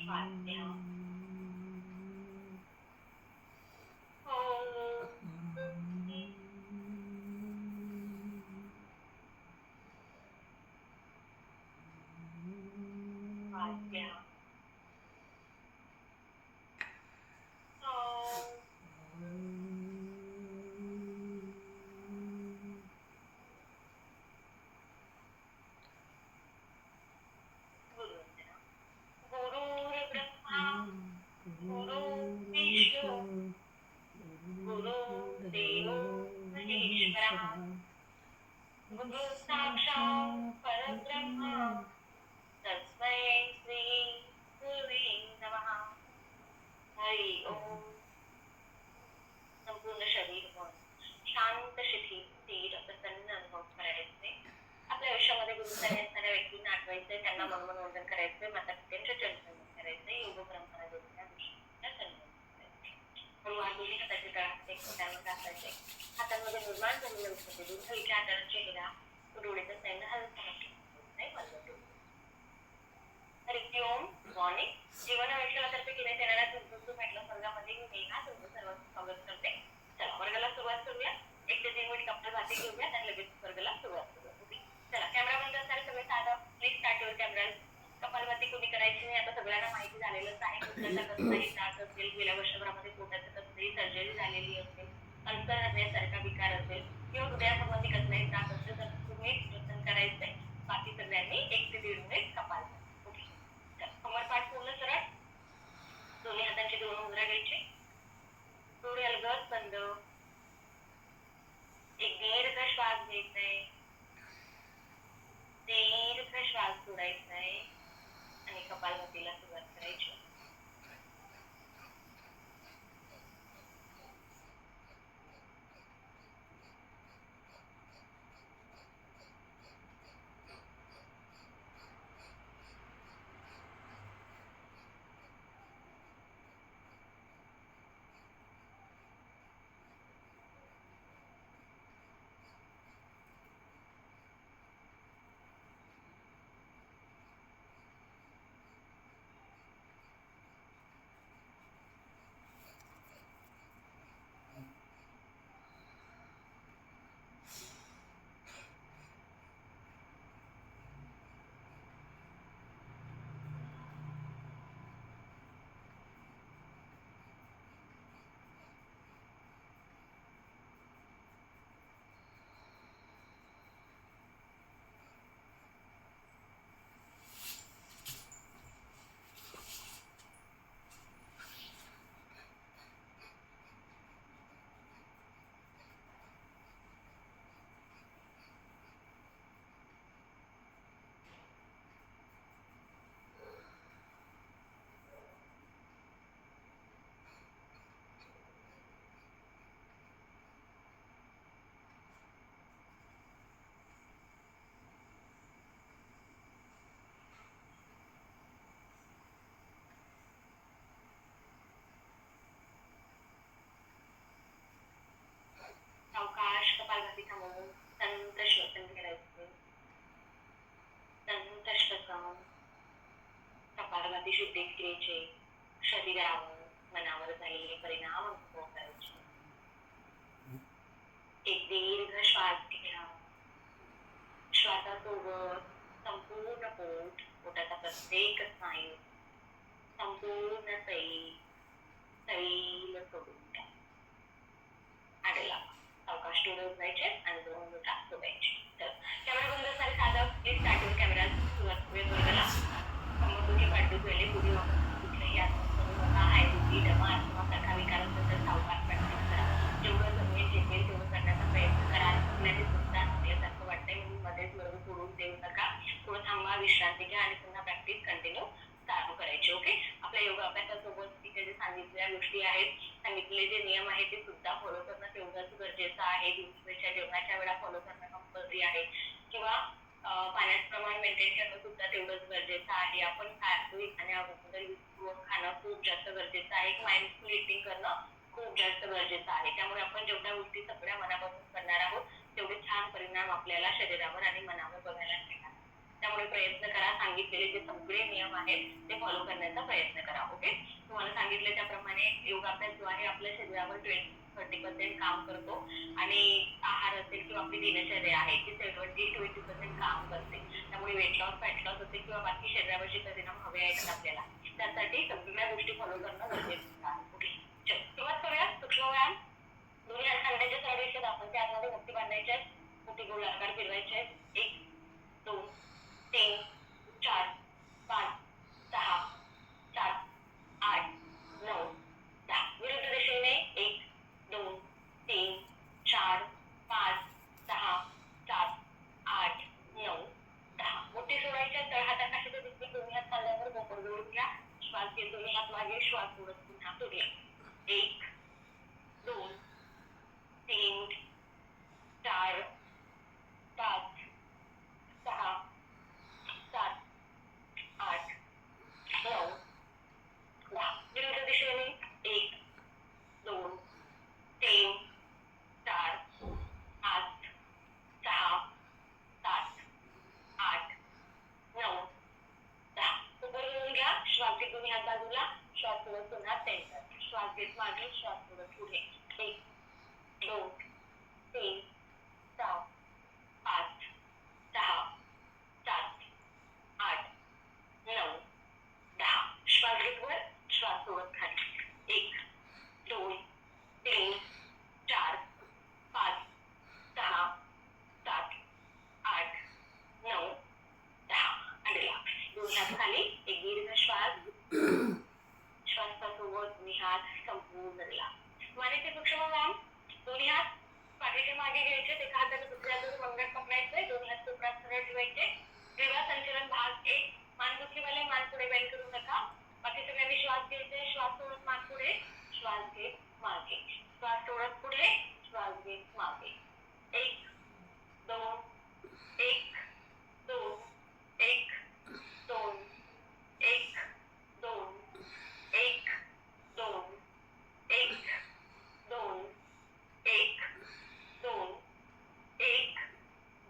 स्वाध्या ओम स्वाध्या ओम गुरुंद्रा गुरुर्ब्रह्मा गुरुर्विष्णू गुरुर्देवो महेश्वरः गुरु साक्षात् परब्रह्म तस्मै श्री गुरुवे नमः. हरि ओम. संपूर्ण शरीर मन शांत शिथिल स्थिर प्रसन्न अनुभव करायचे. आपल्या आयुष्यामध्ये गुरुस्थानी असणाऱ्या व्यक्तींना आठवायचे, त्यांना मनोमन वंदन करायचे, माता पित्यांचे चरण करायचे, योग परंपरा जोडल्या गोष्टींचा सन्मान करायचे. म्हणून आधुनिक हाताचे तळाचे खोट्यावर टाकायचे. हातांमध्ये निर्माण झालेल्या उत्पत्तीतून हलक्या आकाराचे हिरा डोळ्याच्या साईडला हलका नाही बंद. हरि ओम. मॉर्निंग. जीवन आयुष्यातर्फे घेण्यात येणाऱ्या तुमचं म्हटलं वर्गामध्ये मी नेहा तुमचं सर्वांचं स्वागत करते. चला वर्गाला सुरुवात करूया. 1 ते 3 मिनिट कपडे घेऊयात आणि लगेच वर्गाला सुरुवात करूया. ओके. चला कॅमेरा बंद असणारे सगळे साधं please start your camera. Kapalbhati कोणी करायची नाही, आता सगळ्यांना माहिती झालेलंच आहे. कुठल्याचा कसलाही त्रास असेल, गेल्या वर्षभरामध्ये पोटाचं कसलीही सर्जरी झालेली असेल, अल्सर हृदयासारखा विकार असेल किंवा हृदयासंबंधी कसलाही त्रास असेल तर तुम्ही जतन करायचंय. बाकी सगळ्यांनी 1 ते 1.5 मिनिट कपालभाती. कमरपाठ पूर्ण सरळ. दोन्ही हातांची दोन उंगऱ्या घ्यायची. डोळे अलगद बंद. एक दीर्घ श्वास घ्यायचाय, दीर्घ श्वास सोडायचाय आणि कपालभातीला सुरुवात करायची. सावकाश कपालभाती थांबवून संत श्वसन करायचे. संत श्वसन. कपालभाती शुद्ध क्रियेचे शरीरावर मनावर झालेले परिणाम अनुभव करायचे. एक दीर्घ श्वास घ्या. श्वासासोबत संपूर्ण पोट, पोटाचा प्रत्येक स्नायू, संपूर्ण सैल सोडून द्या. आडला सावकाश डोळे उघडायचे आणि 2 बोटा सोडायचे. तर कॅमेरा बंद असणारे साधं प्लीज स्टार्ट युअर कॅमेरा. सुरुवात करूया वर्गाला. मग दोन्ही पाठ दुखलेले पुढे कुठल्याही आसन करू नका. हाय दुखी डमा किंवा सारखा विकार असेल तर सावकाश प्रॅक्टिस करा. जेवढं जमेल झेपेल तेवढं करण्याचा प्रयत्न करा. कुठल्याही सुद्धा असल्यासारखं वाटतंय म्हणून मध्येच वर्ग सोडून देऊ नका. थोडं थांबा, विश्रांती घ्या आणि पुन्हा प्रॅक्टिस कंटिन्यू चालू करायची. ओके. आपल्या योगा अभ्यासासोबत तिथे जे सांगितलेल्या गोष्टी आहेत, सांगितलेले जे नियम आहेत ते सुद्धा फॉलो करणं तेवढंच गरजेचं आहे. दिवसाच्या जेवणाच्या वेळा फॉलो करणं कंपल्सरी आहे किंवा पाण्याचं प्रमाण मेंटेन करणं सुद्धा तेवढंच गरजेचं आहे. आपण सात्विक आणि आरोग्यपूर्वक खाणं खूप जास्त गरजेचं आहे. माइंडफुल इटिंग करणं खूप जास्त गरजेचं आहे. त्यामुळे आपण जेवढ्या गोष्टी सगळ्या मनापासून करणार आहोत तेवढे छान परिणाम आपल्याला शरीरावर आणि मनावर बघायला मिळणार. त्यामुळे त्यामुळे प्रयत्न करा. सांगितलेले जे सगळे नियम आहेत ते फॉलो करण्याचा प्रयत्न करा. ओके. तुम्हाला सांगितले त्याप्रमाणे योगाभ्यास जो आहे आपल्या शरीरावर 20-30% काम करतो आणि आहार असेल किंवा आपली दिनचर्या आहे ती 70-20% काम करते. त्यामुळे वेट लॉस, फॅट लॉस असेल किंवा बाकी शरीरावर जे परिणाम हवे आहेत आपल्याला त्यासाठी सगळ्या गोष्टी फॉलो करणं गरजेचं आहे. ओके. चल सुरुवात करूया. सूक्ष्म व्यायाम. दोन्ही हात सांध्याच्या सरळ रेषेत आपण त्या आतमध्ये मुठी बांधायची आहे. मुठी गोलाकार फिरवायची आहे. 1 2 3 4 5 6 7 8 9 10. विरुद्ध दिशेने 1 2 3 4 5 6 7 8 9 10. मुठी सोडायच्या. तळहात आकाशाच्या दिशेने दोन्ही हात खांद्यावर बोकड जोडून घ्या. श्वास घेत दोन्ही हात मागे. श्वास सोडत पुन्हा पुढे. 1 2 3 4 5 6 7 8 9 10. विरुद्ध दिशेने 1 2 3 4 5 6 7 8 9 10. उभं घेऊन घ्या. श्वास घेत दोन्ही हात बाजूला. श्वास सोडत पुन्हा सेंटर. श्वास घेत मागे. श्वास सोडत पुढे. 1 2 3 4 5 6 7 8 9 10. श्वास घेत वर. श्वास सोडत खाली. 1 2 3 4 5 6 7 8 9 10. आणि रिलॅक्स. दोन्ही हात खाली. एक दीर्घ श्वास. श्वासासोबत दोन्ही हात संपूर्ण रिलॅक्स. मानेचे सूक्ष्म व्यायाम. दोन्ही हात पाठीच्या मागे घ्यायचे. एका हाताने दुसऱ्या हाताने मंगट पकडायचे. दोन्ही हात कोपरात सरळ ठेवायचे. ग्रीवा संचलन भाग 1. मानदुखीवाले मान पुढे बेंड करू नका. बाकी सगळ्यांनी श्वास घ्यायचे. श्वास सोडत मान पुढे. श्वास घेत मागे. श्वास सोडत पुढे. श्वास घेत मागे. 1 2 1 2 1 2 1 2 1 2 1 2 1 2 1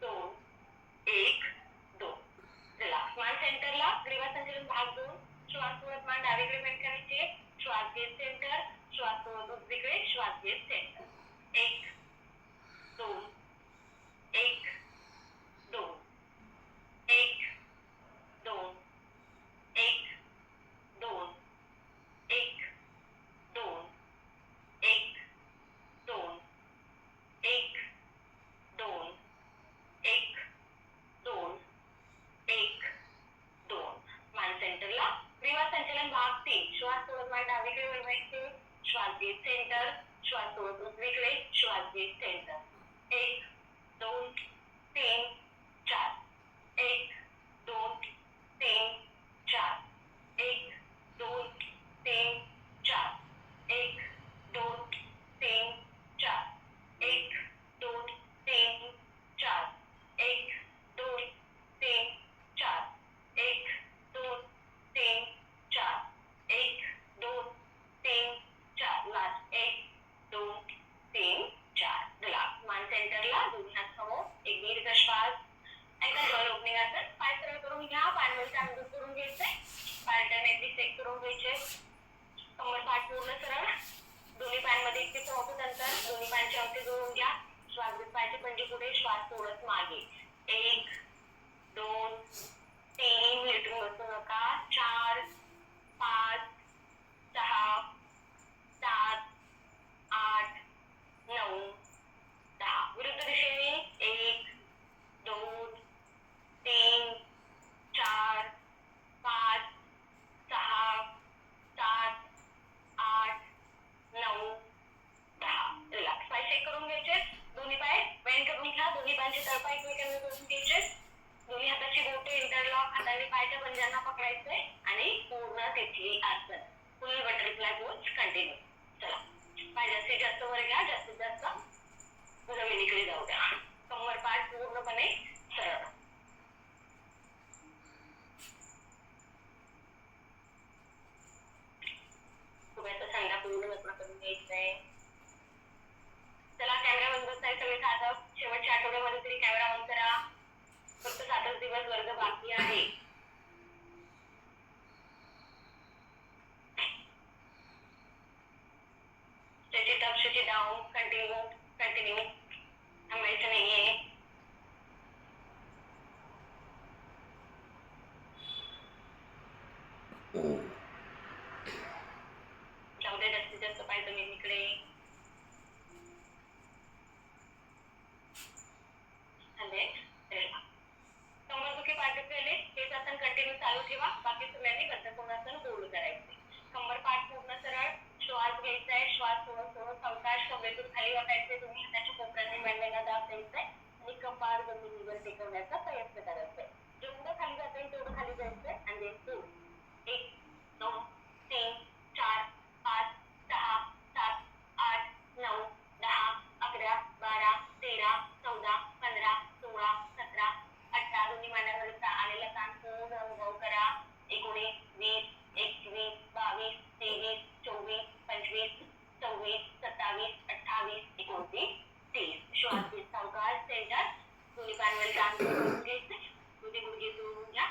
2 1 2. रिलॅक्स. मान सेंटरला. ग्रीवा संचलन भाग 2. श्वास सोडत मान डावीकडे बेंड करायचे. श्वास घेत सेंटर. श्वास सोडत उजवीकडे. श्वास घेत सेंटर. 1 2 1 2 1 2 1 2 1 2 1 2 1 2 1 2 1 2. मान सेंटरला. ग्रीवा संचलन भाग 3. श्वास सोडत मान डावीकडे वळवायचे. श्वास घेत सेंटर. श्वास सोडत उजवीकडे. श्वास घेत सेंटर. 1 2 3 4 1 2 3 4 1 2 3 4 1 2 3 4 1 2 3 4 1 2 3 4 1 2 3 4 1 2 3 4. लास्ट 1 2 3 4. रिलॅक्स. मान सेंटरला. दोन्ही हात समोर. एक दीर्घ श्वास. एकदा डोळे ओपनिंग असतात. पाय सरळ करून घ्या. पायांवरचे अंगूर करून घ्यायचे. पाय अल्टरनेटली स्ट्रेच करून घ्यायचे. कंबर पाठ पूर्ण सरळ. दोन्ही पायांमध्ये 21 अंतर. दोन्ही पायांचे अंगठे जोडून घ्या. श्वास घेत पायाची पंडी पुढे. श्वास सोडत मागे. 1 2 3. लेटून बसू नका. 4 5 6 7 8 9 10. विरुद्ध दिशेने 1 2 3 4 5 6 7 8 9 10. रिलॅक्स. पाय चेक करून घ्यायचे. दोन्ही पाय बेंड करून घ्या. दोन्ही पायांचे तळपाय एकमेकांना जोडून घ्यायचे. दोन्ही हाताची बोटे इंटरलॉक. हाताने पायाच्या पंजांना पकडायचे आणि पूर्ण तिथली आसन. फुल बटरफ्लाय पोज कंटिन्यू. चला. पाय जास्तीत जास्त वर घ्या. जास्तीत जास्त जमिनीकडे जाऊ द्या. कंबर पाठ पूर्णपणे सरळ. उभ्याचा सांगा पूर्ण बसणं करून घ्यायचंय. चला कॅमेरा बंद करताय. सगळे साधं. शेवटच्या आठवड्यामध्ये तरी कॅमेरा ऑन करा. फक्त 7 8च दिवस वर्ग बाकी आहे. Stretch it up, stretch it down, continue. थांबायचं नाहीये. जाऊ दे, जास्तीत जास्त पाय जमिनीकडे. झाले. कंबरदुखी पाठ केले, हेच आसन कंटिन्यू चालू ठेवा. बाकी सगळ्यांनी बद्धकोणासन होल्ड करायचे. कंबर पाठ पूर्ण सरळ. श्वास घ्यायचा आहे. श्वास थोडं सावकाश कमरेतून खाली वाटायचे. तुम्ही हाताच्या कोपऱ्याने मांड्यांना दाब द्यायचा आहे आणि कपाळ जमिनीवर टेकवण्याचा प्रयत्न करायचा आहे. जेवढं खाली जाता येईल तेवढं खाली जायचंय. आणि देन पुढे 1 2 3 4 5 6 7 8 9 10 11 12 13 14 15 16 17 18 दोन्ही मांड्यांवर आलेला ताण पूर्ण अनुभव करा. 19 20 21 22 23 24 25 26 27 28 29 30. श्वास घेत सावकाश सेंटर. दोन्ही पायांवर ताण करून घ्यायचे. दोन्ही गुडघे जोडून घ्या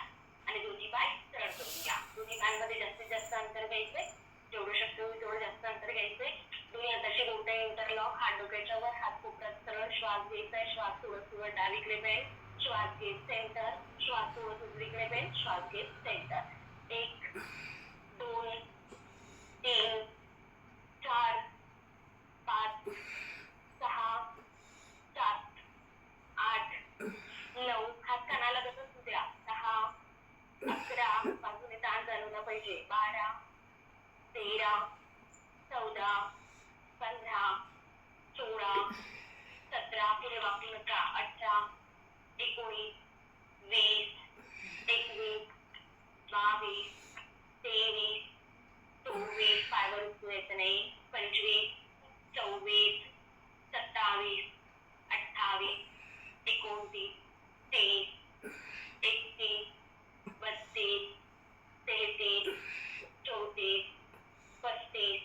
आणि दोन्ही पाय सरळ करून घ्या. दोन्ही पायांमध्ये जास्तीत जास्त अंतर घ्यायचंय. जेवढं शक्य होईल तेवढं जास्त अंतर घ्यायचंय. दोन्ही हाताची बोटे इंटरलॉक. हात डोक्याच्या वर, हात कोपऱ्यात सरळ. श्वास घ्यायचाय. श्वास सोडत डावीकडे बेंड. श्वास घेत सेंटर. श्वास सोडत उजवीकडे बेंड. श्वास घेत सेंटर. 1 2 3 4 5 6 7 8 9. हात कानाला तसंच द्या. 10 11 बाजूने ताण जाणवला पाहिजे. 12 13 14 15 16 17 पुढे वाकू नका. 18 19 20 21 22 23 24 पायवर उचलू यायचं नाही. 25 26 27 28 29 30 31 32 33 34 35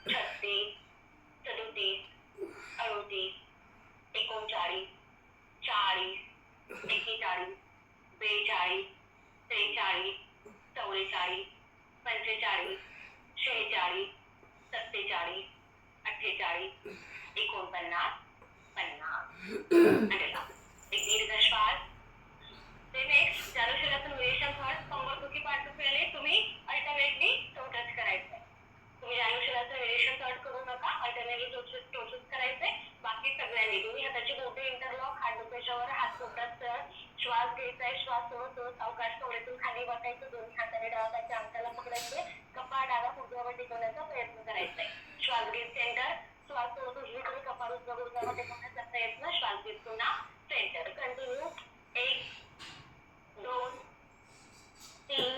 36 37 38 39 40 41 42 43 44 45 46 47 48 49 50. एक दीर्घ श्वास. ते नेक्स्ट चालुशरीराचं निरीक्षण थर्ड. कंबरदुखी पाठ दुखल्याने तुम्ही अल्टरनेटली टच करायचंय. तुम्ही चालुशरीराचं निरीक्षण थर्ड करू नका. अल्टरनेटली टोचच करायचंय. बाकी सगळ्यांनी दोन्ही हाताची बोटे इंटरलॉक. हात डोक्याच्या वर, हात कोपऱ्यात सरळ. श्वास घ्यायचाय. श्वास सोडत सावकाश कमरेतून खाली वाटायचं. दोन्ही हाताने डाव्या पायाच्या अंगठ्याला पकडायचे. कपाळ डाव्या गुडघ्यावर टेकवण्याचा प्रयत्न करायचाय. श्वास घेत सेंटर. श्वास सोडत उजवीकडे. कपाळ उजव्या गुडघ्यावर टेकवण्याचा प्रयत्न. श्वास घेत पुन्हा सेंटर. कंटिन्यू. 1 2 3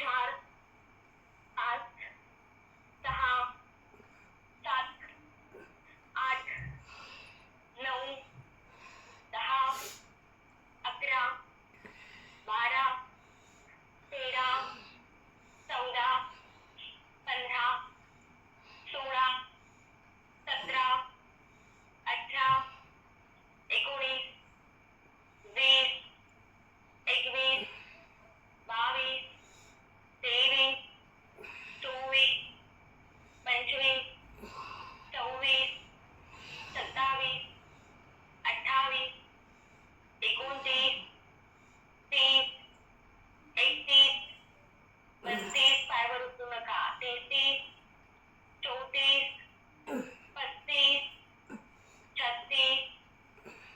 4 5 6 7 8 9 10 11 12 13 14 15 16 17 18 19 20 21 22 23 24 25 26 27 28 29 30 31 32 पायवर उचलू नका. 33 34 35 36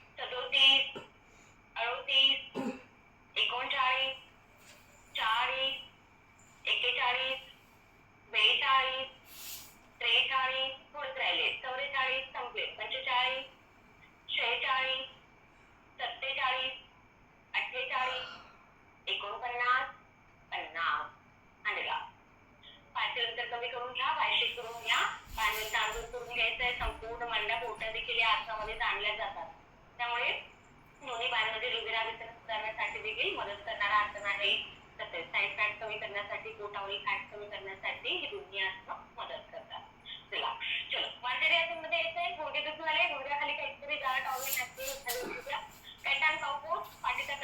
37 38 39 40 41 42 43 थोडेच राहिले. 44 संपले. 45 46 47 48 49 50. आणला. पायाचे अंतर कमी करून घ्या. पायशेक करून घ्या. पायाने तांदूळ करून घ्यायचंय. संपूर्ण मांड्या पोटात देखील या आसनामध्ये ताणल्या जातात. त्यामुळे दोन्ही पायांमध्ये हृदय वितरण सुधारण्यासाठी देखील मदत करणारा आसन आहे. तसेच साईड फॅट कमी करण्यासाठी, पोटावरील फॅट कमी करण्यासाठी ही दोन्ही आसनं मदत करतात. चला मांजरी आसनमध्ये यायचंय. गुडघे दुखून आले. गुडघ्याखाली काहीतरी जाड टॉवेल नॅपकिन खाली उभी द्या. Cat and cow pose. पाठीचा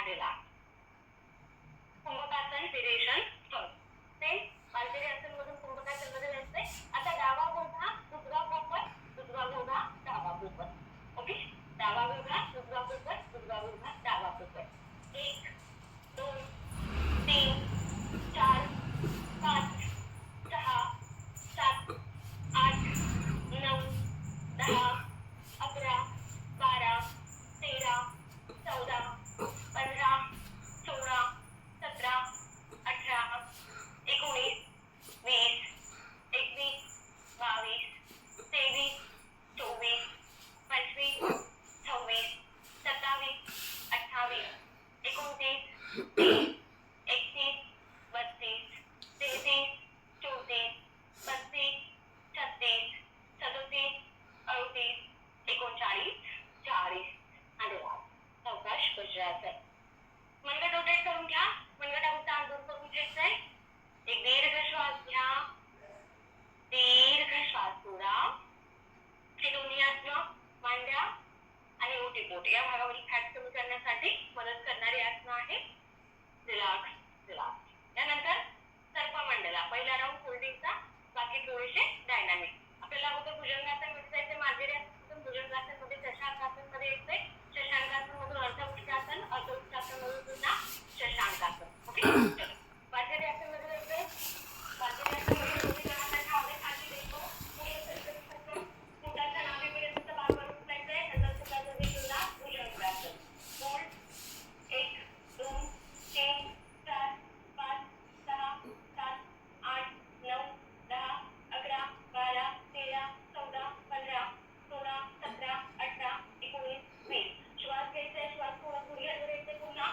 and relax. कुंभकासन variation first. Then बालचरी मधून कुंभकासन मध्ये जायचंय. आता डावा गुडघा उजवा पोपट, उजवा गुडघा डावा पोपट. ओके, डावा गुडघा उजवा पोपट, उजवा गुडघा डावा पोपट. 1 2 3 4 5 6 7 8 9 10 11 12 13 14 15 16 17 18 19 20 21 22 23 24 25 26 27 28 29 30 31 32 33 34 35 36 37 38 39 40 आणि सावकाश वज्रासन. मनगट रोटेट करून घ्या. मनगटावर ताण दूर करून घ्यायचंय. एक दीर्घ श्वास घ्या, दीर्घ श्वास सोडा. हे दोन्ही आसनं मांड्या आणि ओटीपोट या भागावरील फॅट कमी करण्यासाठी मदत करणारी आसनं आहे. Relax relax. त्यानंतर सर्पमंडला. पहिला राऊंड होल्डिंगचा, बाकी थोडेसे डायनामिक. आपल्याला अगोदर भुजंगासन मध्ये जायचे. मार्जरी आसन भुजंगासन मध्ये, शशांकासन मध्ये येते. शशांकासन मधून अर्धउष्टासन, अर्धउष्टासन मधून पुन्हा शशांकासन. ओके, चलो मार्जरी आसन मध्ये जायचंय. मार्जरी आसन मध्ये दोन्ही जणांना खाली खाली देतो. पुढे सरकत पोटाच्या नाभीपर्यंत बाजूला उचलायचंय. नंतर पोटाच्या दिशेला भुजंगासन. होल्ड. 1 2 3 4 5 6 7 8 9 10 11 12 13 14 15 16 17 18 19 20. श्वास घ्यायचा. श्वास थोडा गुडघ्यावर घ्यायचा. पुन्हा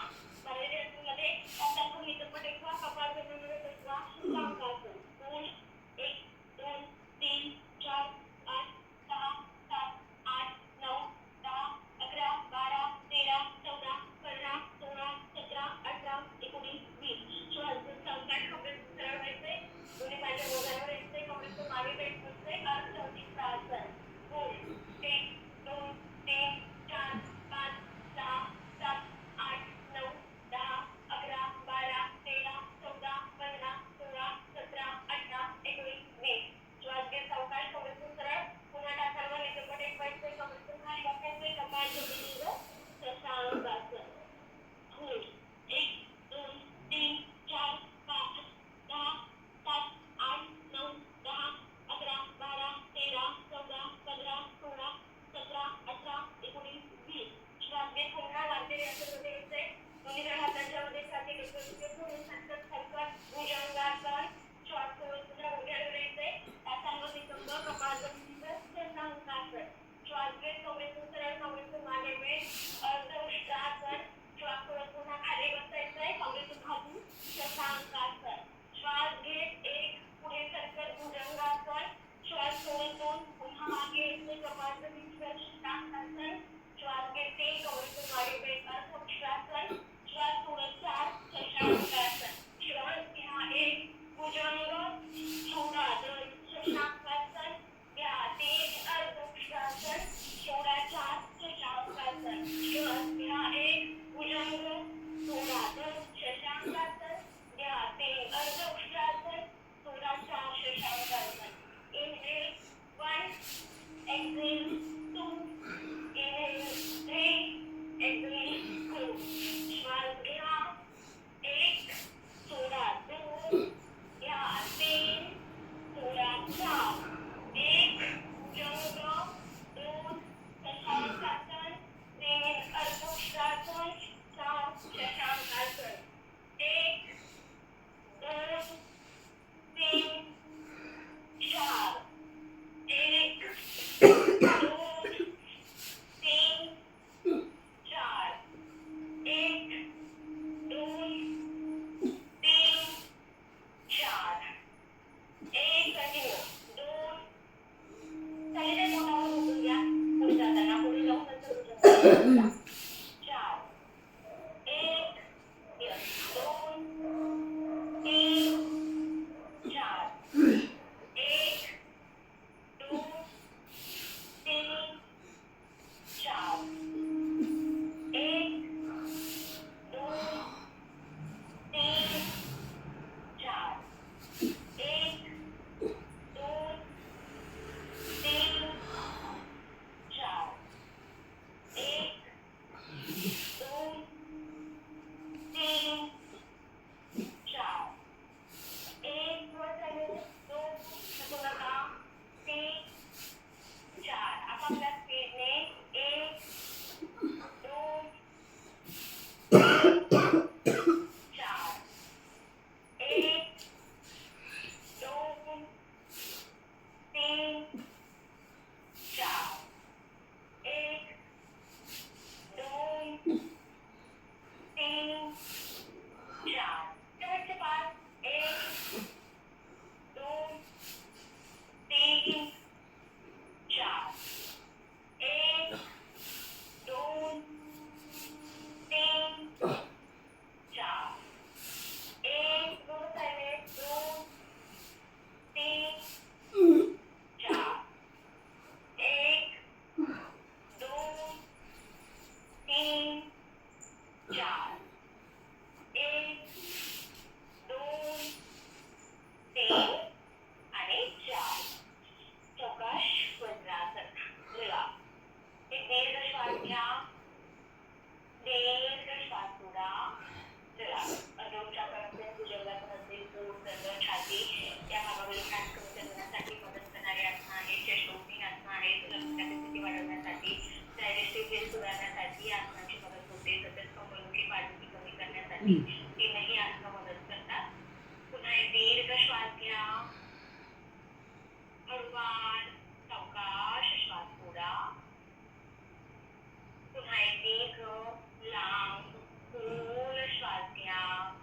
मार्जरी आसन मध्ये हातातून नितंब टेकवा. कपाळ जमिनीवर बसवा. शशांकासन. होल्ड. 1 2 3 4 5 6 7 8 9 10 11 12 13 14 15 16 17 18 19 20. श्वास घेऊन सावकाश कमरेतून सरळ व्हायचंय. दोन्ही पायाच्या बोटांवर यायचंय. कमरेतून मागे पेट बसतंय. अर्धउष्टासन. होल्ड. 1 2 3 4 5 6 7 8 9 10 11 12 13 14 15 16 17 18 19 20. श्वास घेत सावकाश कमरेतून सरळ. पुन्हा टाचांवर नितंब टेकवायचंय. कमरेतून खाली बसायचंय. कपाळ जमिनीवर. शशांकासन. होल्ड. 1 2 3 4 5 6 7 8 9 10 11 12 13 14 15 16 17 18 19 20. श्वास घेत पुन्हा मार्जरी आसन मध्ये यायचंय. दोन्ही जण हातांच्या मध्ये छाती टेकून सरकत सरकत भुजंगासन. श्वास सोडून पुन्हा गुडघ्यावर यायचंय. टाचांवर नितंब, कपाळ जमिनीवर. शशांकासन. श्वास घेत कमरेतून सरळ. कमरेतून मागे पेट. अर्धउष्टासन. श्वास सोडून पुन्हा खाली बसायचंय. कमरेतून खाली शशांकासन. श्वास घेत 1 पुढे सरकत भुजंगासन. श्वास सोडून 2 पुन्हा मागे यायचंय. कपाळ जमिनीवर. शशांकासन. श्वास घेत 3 कमरेतून मागे पेट. अर्धउष्टासन. श्वास सोडून 4 शशांकासन. श्वास घ्या 1 भुजंग. सोडा 2 शशांकासन. घ्या 3 अर्धउष्टासन. सोडा 4 शशांकासन. श्वास घ्या 1 भुजंग. सोडा 2 शशांकासन. घ्या 3 अर्धउष्टासन. सोडा 4 Shashankasana. Inhale 1, exhale 2, inhale 3, exhale 4. श्वास घ्या 1 तीनही आसन मदत करतात. पुन्हा एक दीर्घ श्वास घ्या. हळूवार सावकाश श्वास सोडा. पुन्हा एक दीर्घ लांब खोल श्वास घ्या.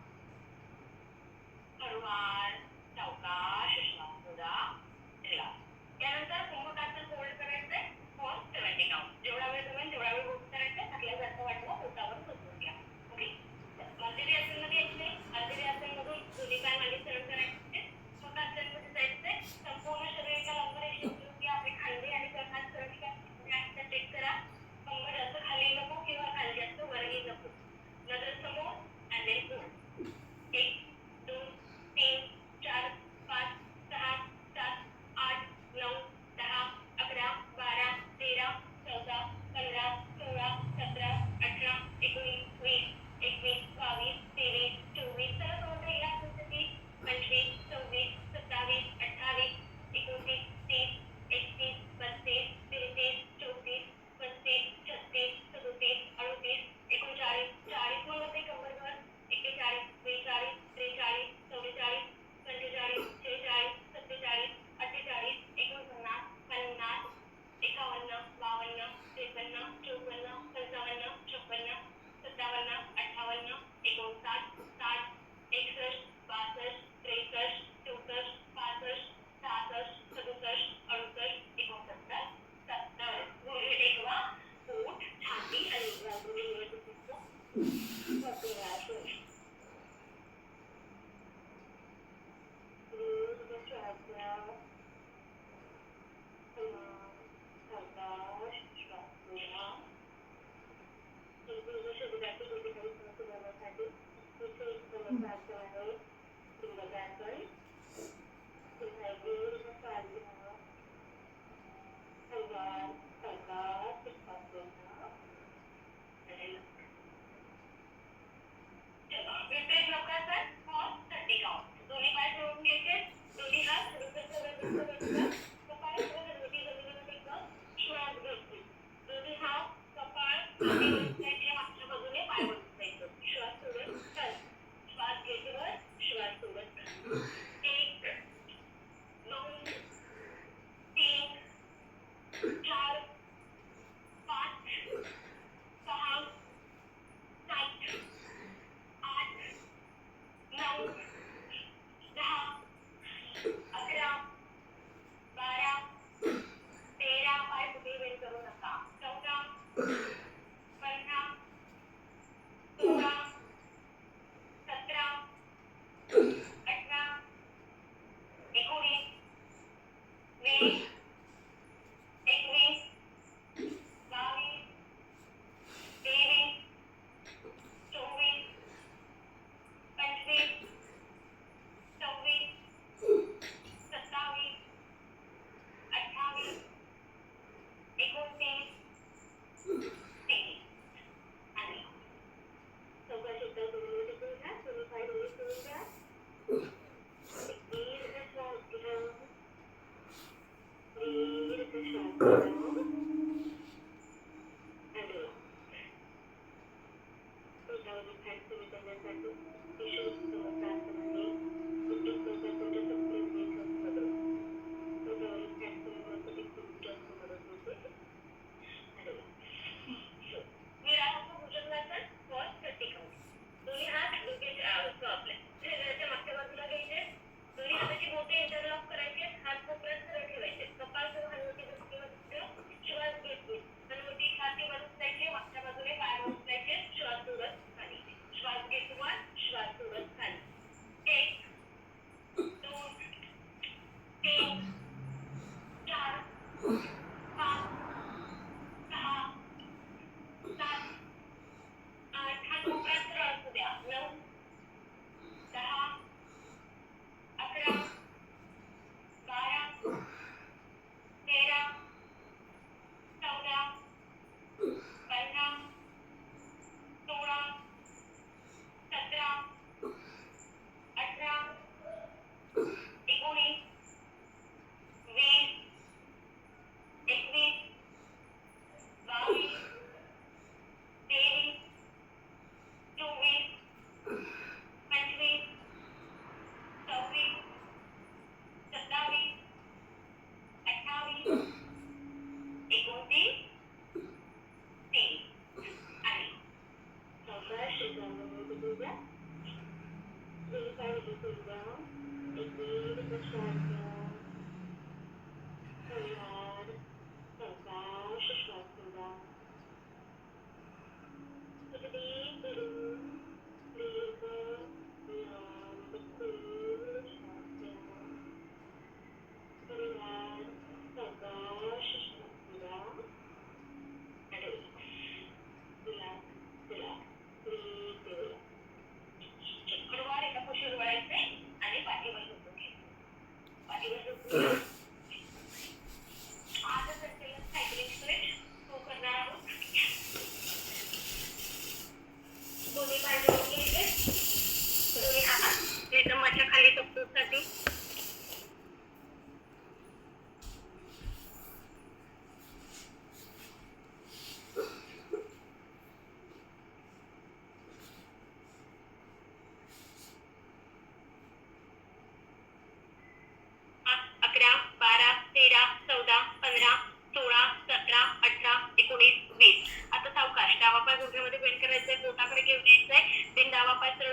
हळूवार सावकाश श्वास सोडा. रिलॅक्स. यानंतर कुंभकासन होल्ड करायचंय फॉर 70 काउंट. जेवढा वेळ जमेल तेवढा वेळ होल्ड करायचंय. थकल्यासारखं वाटलं पोटावर बसून घ्या. ओके. मधली असेल मध्ये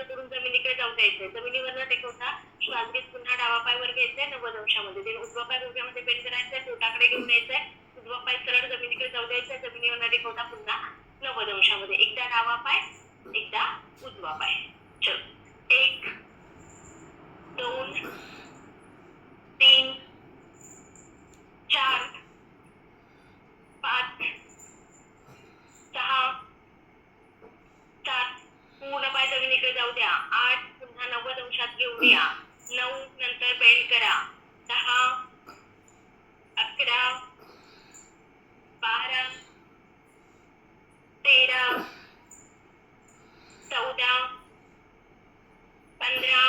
करून जमिनीकडे जाऊ द्यायचंय. जमिनीवर न टेकवता श्वास घेत पुन्हा डावा पाय वर घ्यायचाय 90 अंशामध्ये. देन उजवा पाय गुडघ्यामध्ये बेंड करायचाय, पोटाकडे घेऊन यायचंय. उजवा पाय सरळ जमिनीकडे जाऊ द्यायचा, जमिनीवर न टेकवता पुन्हा 90 अंशामध्ये. एकदा डावा पाय, एकदा उजवा पाय. चल 1 2 3 4 5 6 7 पूर्ण पाय जमिनीकडे जाऊ द्या. 8 पुन्हा 90 अंशात घेऊन या. 9 नंतर बेंड करा. 10 11 12 13 14 15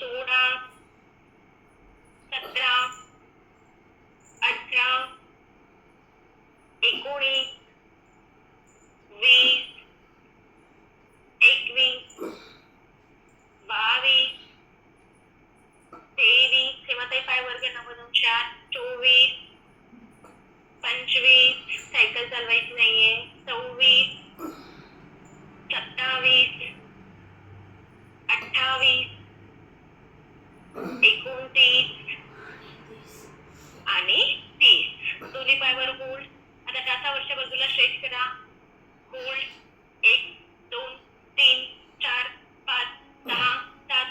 16 17 18 19 20 21 22 23 सेवाताई पाय वर घ्या 90 अंशात. 24 25 सायकल चालवायची नाहीये. 26 27 28 29 आणि 30. दोन्ही पायावर होल्ड. आता टाचा वरच्या बाजूला स्ट्रेच करा. होल्ड. 1 2 3 4 5 6 7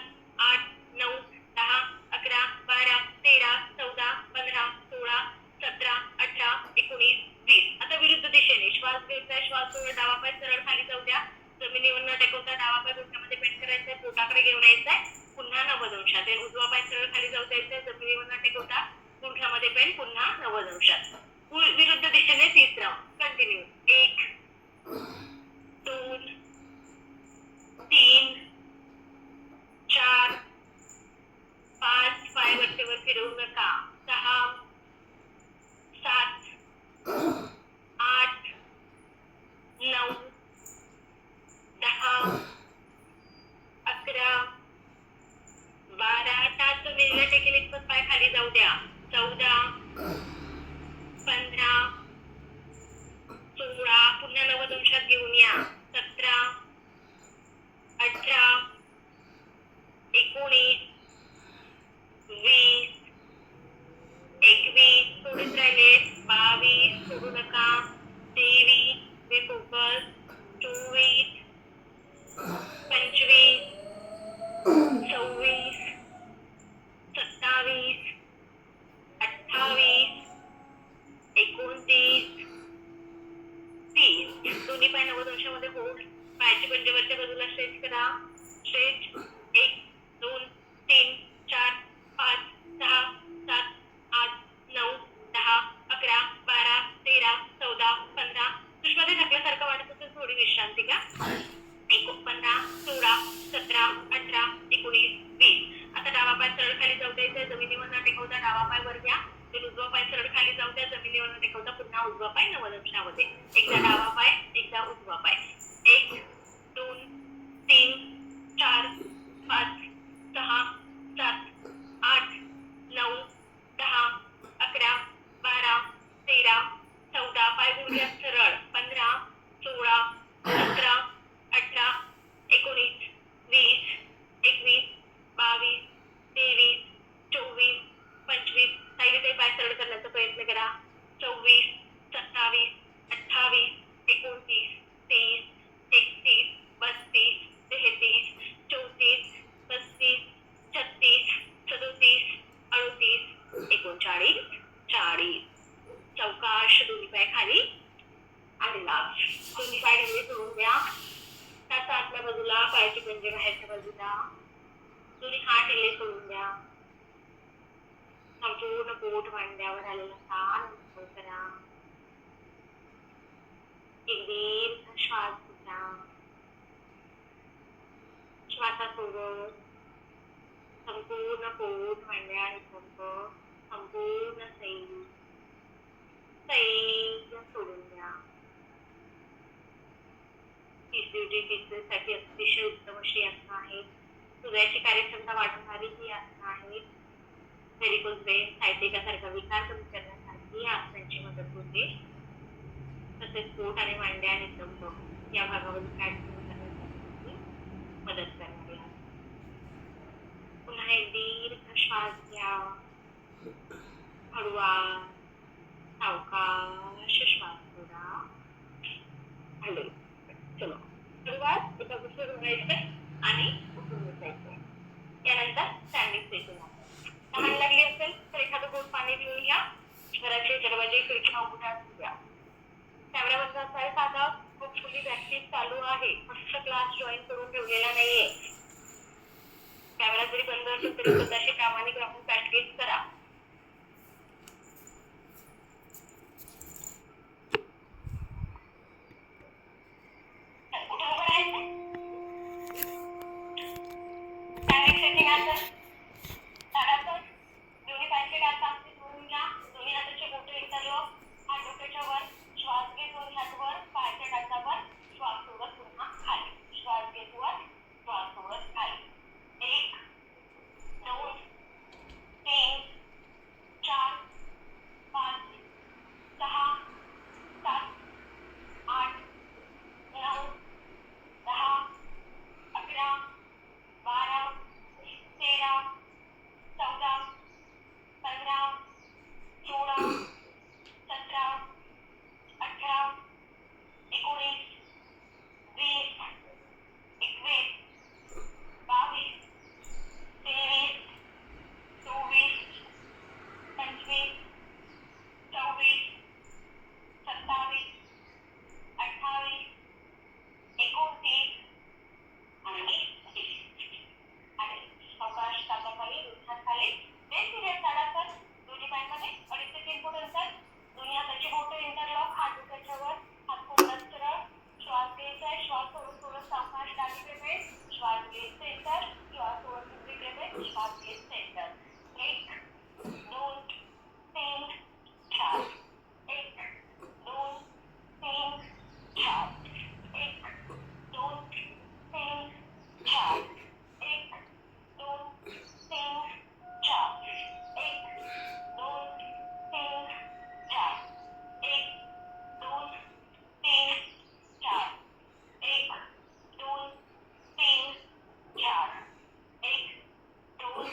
8 9 10 11 12 13 14 15 16 17 18 19 20. आता विरुद्ध दिशेने श्वास घ्यायचा. श्वास सोडून डावा पाय सरळ खाली जाऊ द्या. जमिनीवर न टेकवता डावा पाय गुडघ्यामध्ये बेंड करायचा, पोटाकडे घेऊन यायचाय. पुन्हा 90 अंशात. उजवा पाय सरळ खाली जाऊ द्यायचा, जमिनीवर न टेकवता गुडघ्यामध्ये बेंड, पुन्हा 90 अंशात. विरुद्ध दिशेने 30 राऊंड कंटिन्यू. 1 2 3 4 5 पाय वरचेवर फिरवू नका. 6 7 8 9 10 11 12 टाच जमिनीला टेकेल इतपत पाय खाली जाऊ द्या. 14 15 16 पुन्हा 90 अंशात घेऊन या. 17 18 19 20 21 थोडेच राहिले. 22 सोडू नका. 23 बेफोकस. 24 25 26 27 28 29 30. दोन्ही पाय 90 अंशामध्ये होल्ड. पायाची पंजे वरच्या बाजूला स्ट्रेच करा. स्ट्रेच. 1 2 3 4 5 6 7 8 9 10 11 12 13 14 15. सुषमाताई थकल्यासारखं वाटत असेल थोडी विश्रांती घ्या. 15 16 17 18 19 20. आता डावा पाय सरळ खाली जाऊ द्यायचा, जमिनीवर न टेकवता डावा पाय वर घ्या. उजवा पाय सरळ खाली जाऊ द्या, जमिनीवर न टेकवता पुन्हा उजवा पाय 90 अंशामध्ये. एकदा डावा पाय, एकदा उजवा पाय. 1 2 3 4 5 6 7 8 9 10 11 12 13 14. पाय गुडघ्यात सरळ. 15 16 17 18 19 20 21 22 23 24 25. सायलीताई पाय सरळ करण्याचा प्रयत्न करा. 24 27 28 29 30 31 32 33 34 35 36 37 38 39 40. चौकाश. दोन्ही पाय खाली आणि लास्ट. दोन्ही पाय ढवळे सोडून द्या. त्याचा आतल्या बाजूला, पायाची पंजे बाहेरच्या बाजूला. दोन्ही हात ढिले सोडून द्या. संपूर्ण पोट मांड्यावर आलेला ताण मुक्त करा. एक दीर्घ श्वास घ्या. श्वासासोबत संपूर्ण पोट मांड्या निसर्ग, संपूर्ण सैल सोडून द्या. साठी अतिशय उत्तम अशी आसनं आहेत. हृदयाची कार्यक्षमता वाढवणारी ही आसनं आहेत. व्हेरिकोज वेन, सायटिकासारखा विकार कमी करण्यासाठी या आसनांची मदत होते. तसेच पोट आणि मांड्या नितंब या भागावर फॅट कमी करण्यासाठी श्वास घ्या. हळूवार सावकाश श्वास सोडा. हॅलो. चलो हळूवार एका गोष्टीवर व्हायचं आणि उठून बसायचं. यानंतर स्टँडिंग स्टेशन आहे. तहान लागली असेल तर एखादं गोड पाणी पिऊन या. घराचे दरवाजे खिडक्या उघड्या असू द्या. कॅमेरा बंद असायला साधा. होपफुली प्रॅक्टिस चालू आहे. फक्त क्लास जॉईन करून ठेवलेला नाहीये. कॅमेरा जरी बंद असेल तरी स्वतःशी प्रामाणिक राहून प्रॅक्टिस करा. कुठे उभं राहायचं? स्टँडिंग सेटिंग असेल झाडाचं दोन्ही पायाचे टाच सामने जोडून घ्या. दोन्ही हाताचे बोटे इंटरलॉक. हात डोक्याच्या वर. श्वास घेत दोन्ही हात वर. पायाच्या टाचावर. श्वास सोडत पुन्हा खाली. श्वास घेत वर. श्वास सोडत खाली. 1 2 3 4 5 6 7 8 9 10 11 12 13 14 15 16 17 18 19 20 21 22 23 24 25 26 27 28 29 आणि 30. आणि सावकाश ताटाखाली हाताखाली बेस सिरियस झाडासर दोन्ही पायांमध्ये 2.5 ते 3 फूट अंतर. दोन्ही हाताची बोटं इंटरलॉक. हात डोक्याच्या वर. हात कोपरात सरळ. श्वास घ्यायचा आहे. श्वास सोडून सोडून सावकाश डावीकडे बेस. श्वास घेत सेंटर. श्वास सोडून उजवीकडे बेस. श्वास घेत सेंटर. 1 2 3 4 1 2 3 4 1 2 3 4 1 2 3 4 1 2 3 4 1 2 3 4 1 2 3 4 1 2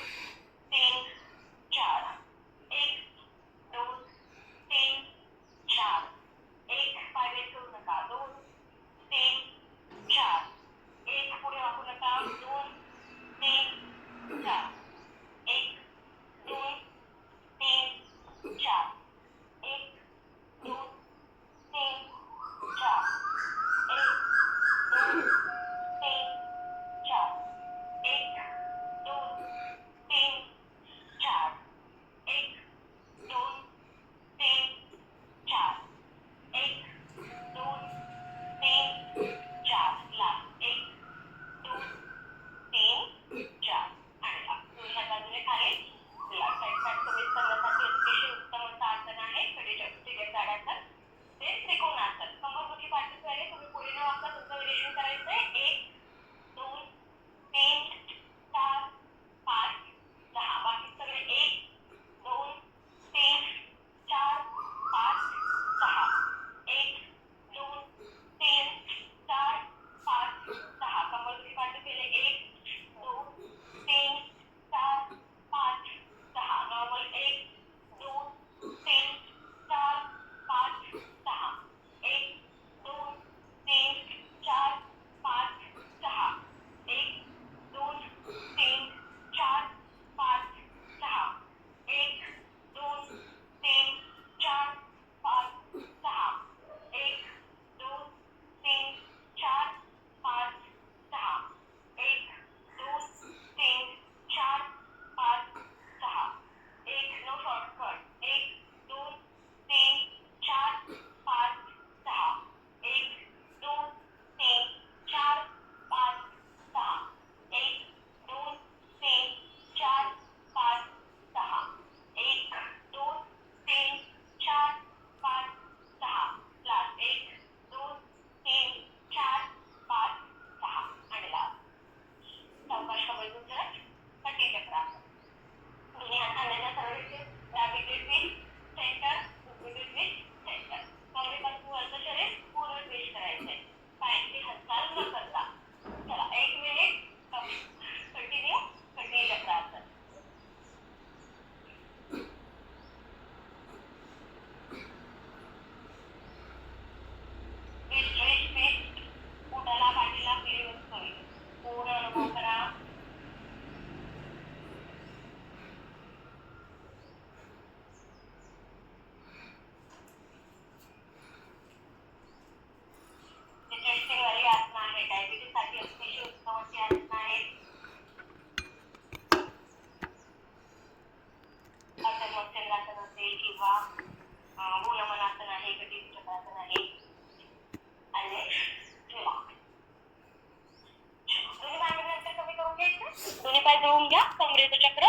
पाय जुळून घ्या, कमरेचं चक्र,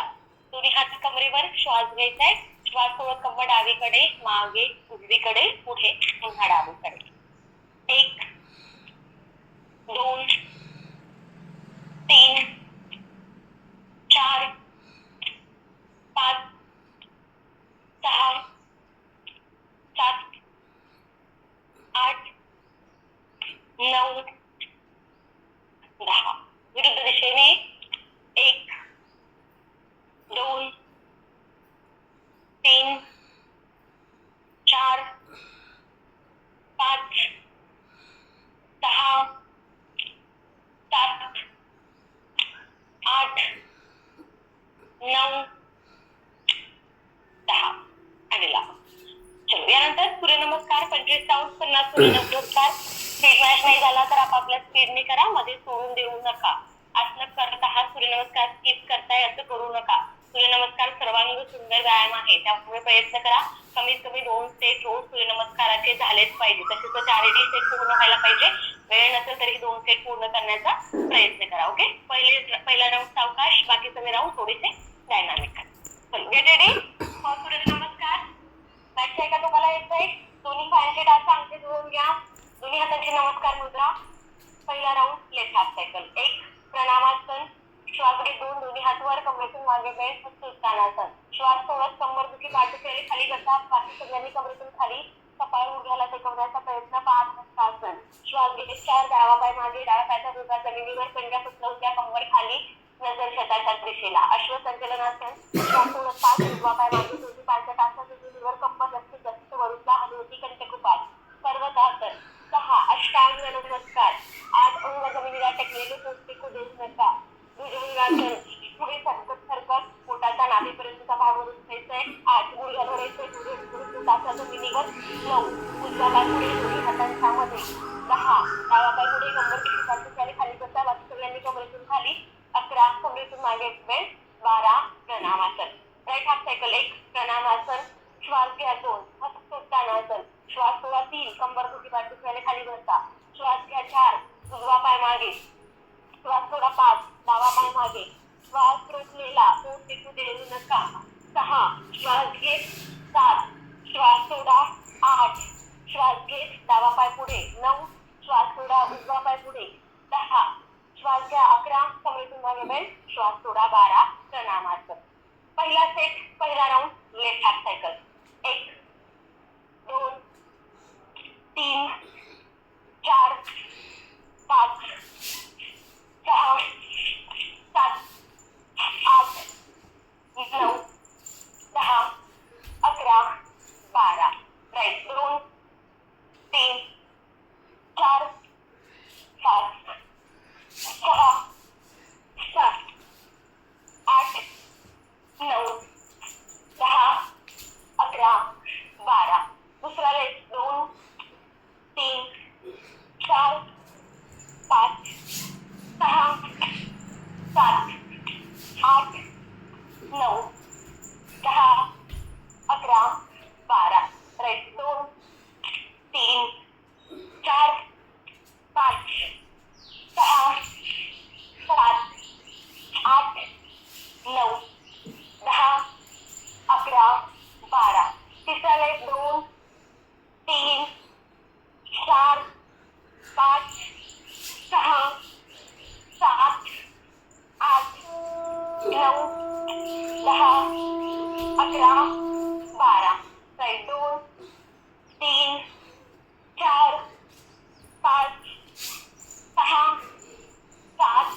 दोन्ही हात कमरेवर, श्वास घ्यायचा आहे, श्वास सोडत कंबर डावीकडे, मागे, उजवीकडे, पुढे, पुन्हा डावीकडे. 1 2 3 4 5 6 7 8 9 10. विरुद्ध दिशेने 1 2 3 4 5 6 7 8 9 10 आणि लावा. चलो, यानंतर सूर्यनमस्कार 25 राऊंड, 50 सूर्यनमस्कार. स्पीड मॅच नाही झाला तर आपापल्या स्पीडने करा, मध्ये सोडून देऊ नका. आसन करत आहात, सूर्यनमस्कार स्किप करताय असं करू नका. सूर्यनमस्कार सर्वांग सुंदर व्यायाम आहे, त्यामुळे प्रयत्न करा कमीत कमी 2 सेट रोज सूर्यनमस्काराचे झालेच पाहिजे. तसेच 4 सेट पूर्ण व्हायला पाहिजे. वेळ नसेल तरी 2 सेट पूर्ण करण्याचा प्रयत्न करा. ओके, पहिला राऊंड सावकाश, बाकी सगळे राऊंड थोडेसे dynamic. Get ready for suryanamaskar. Back side का तुम्हाला येतंय, दोन्ही पायांचे टाच चांगले जुळवून घ्या, दोन्ही हातांची नमस्कार मुद्रा. पहिला राऊंड लेफ्ट हाफ सायकल. 1 प्रणामासन, श्वास घेत 2, दोन्ही हात वर, कमरेतून मागे बेंड, उत्तानासन. श्वास सोडत कंबर दुखी पाठी फेरी खाली बसा, बाकी सगळ्यांनी कमरेतून खाली, कपाळ गुडघ्याला टेकवण्याचा प्रयत्न. 5 हस्तासन. श्वास घेत 4, डावा पाय मागे, डाव्या पायाचा दुधा जमिनीवर, पंजा सुचलवत्या, कंबर खाली, नजर छताच्या दिशेला. अश्वसंचलनासन. श्वास सोडत 5, उजवा पाय मागे, दोन्ही पायाच्या टाचा जमिनीवर, कंबर जास्तीत जास्त वरुडला हलवती, कंठकुपात. पर्वतासन. 6 अष्टांग नमस्कार. 8 अंग जमिनीला टेकलेले, पोचते कुदेल नका. भुजंगासन. पुढे सरकत पोटाचा नाभीपर्यंतचा भाग वरून घ्यायचाय. 8 गुडघ्या धरायचे, पुढे टाचा जमिनीवर. 9 उजवा पाय पुढे, दोन्ही हातांच्या मध्ये. 10 डावा पाय पुढे, कंबर किती पाठी खाली बसा, बाकी सगळ्यांनी कमरेतून खाली. 11 कमरेतून मागे बेंड. 12 प्रणामासन. Right half cycle. 1 प्रणामासन. श्वास घ्या 2, हस्तोत्तानासन. श्वास सोडा 3, कंबर दुखी पाठी खाली बसा. श्वास घ्या 4, उजवा पाय मागे. श्वास सोडा 5, डावा पाय मागे. श्वास रोखलेला, पोट टेकू देऊ नका. 6 श्वास घेत 7, श्वास सोडा 8, श्वास घेत डावा पाय पुढे. 9 श्वास सोडा, उजवा पाय पुढे. 10 श्वास घ्या 11, कमरेतून मागे बेंड. श्वास सोडा 12 प्रणामासन. पहिला सेट, पहिला round left half cycle. 1 2 3 4 5 6 7 8 9 10 11 12. Right. 2 3 4 5 6 7 8 9 10 11 12. दुसरा रेस. 2 3 4 5 6 7 8 9 10 11 12. राईट. 2 3 4 5 6 7 8 9 10 11 12. तिसरा रेस. 2 3 4 5 6 7 8 9 10 11 12. राईट. 2 3 4 5 6 7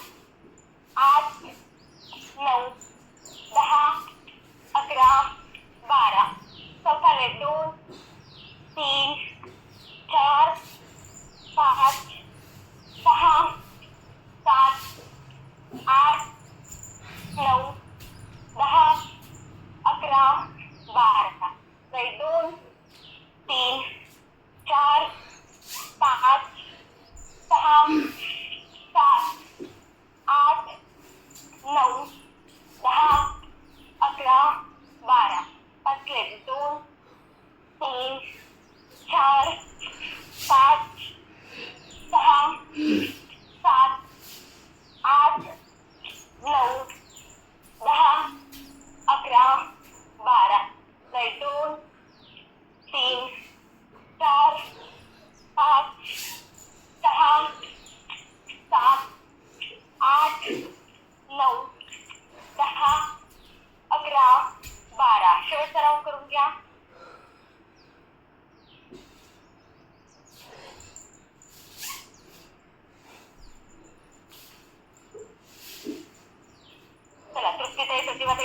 8 9 10 11 12. चौथा रेस. 2 3 4 5 6 7 8 9 10 11 12. राईट. 2 3 4 5 6 7 8 9 10 11 12. First race. 2 3 4 5 6 7 8 9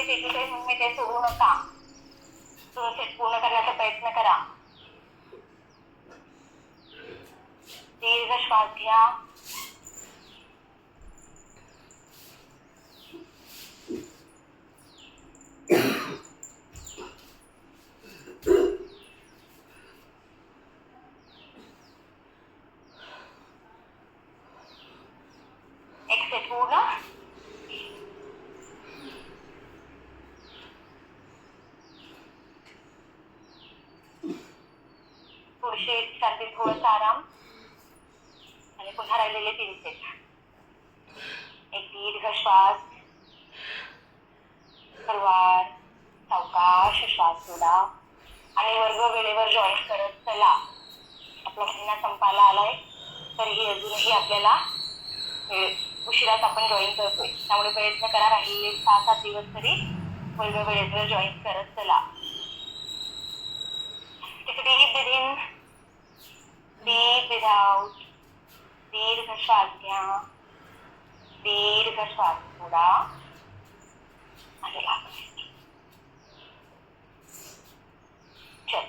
43 मिनिटे सोडू नका. दोन सेट पूर्ण करण्याचा प्रयत्न करा. दीर्घ श्वास घ्या. एक सेट पूर्ण. पुढचे साठी थोडासा आराम आणि पुन्हा राहिलेले 3 सेट. एक दीर्घ श्वास, सुरुवात, सावकाश श्वास सोडा आणि वर्ग वेळेवर जॉईन करत चला. आपला महिना संपायला आलाय तरीही अजूनही आपल्याला उशिराच आपण जॉईन करतोय. त्यामुळे प्रयत्न करा राहिलेले 6-7 दिवस तरी वर्ग वेळेवर जॉईन करत चला. Take a deep breath in, deep breath out. दीर्घ श्वास घ्या, दीर्घ श्वास सोडा आणि लागू. चल,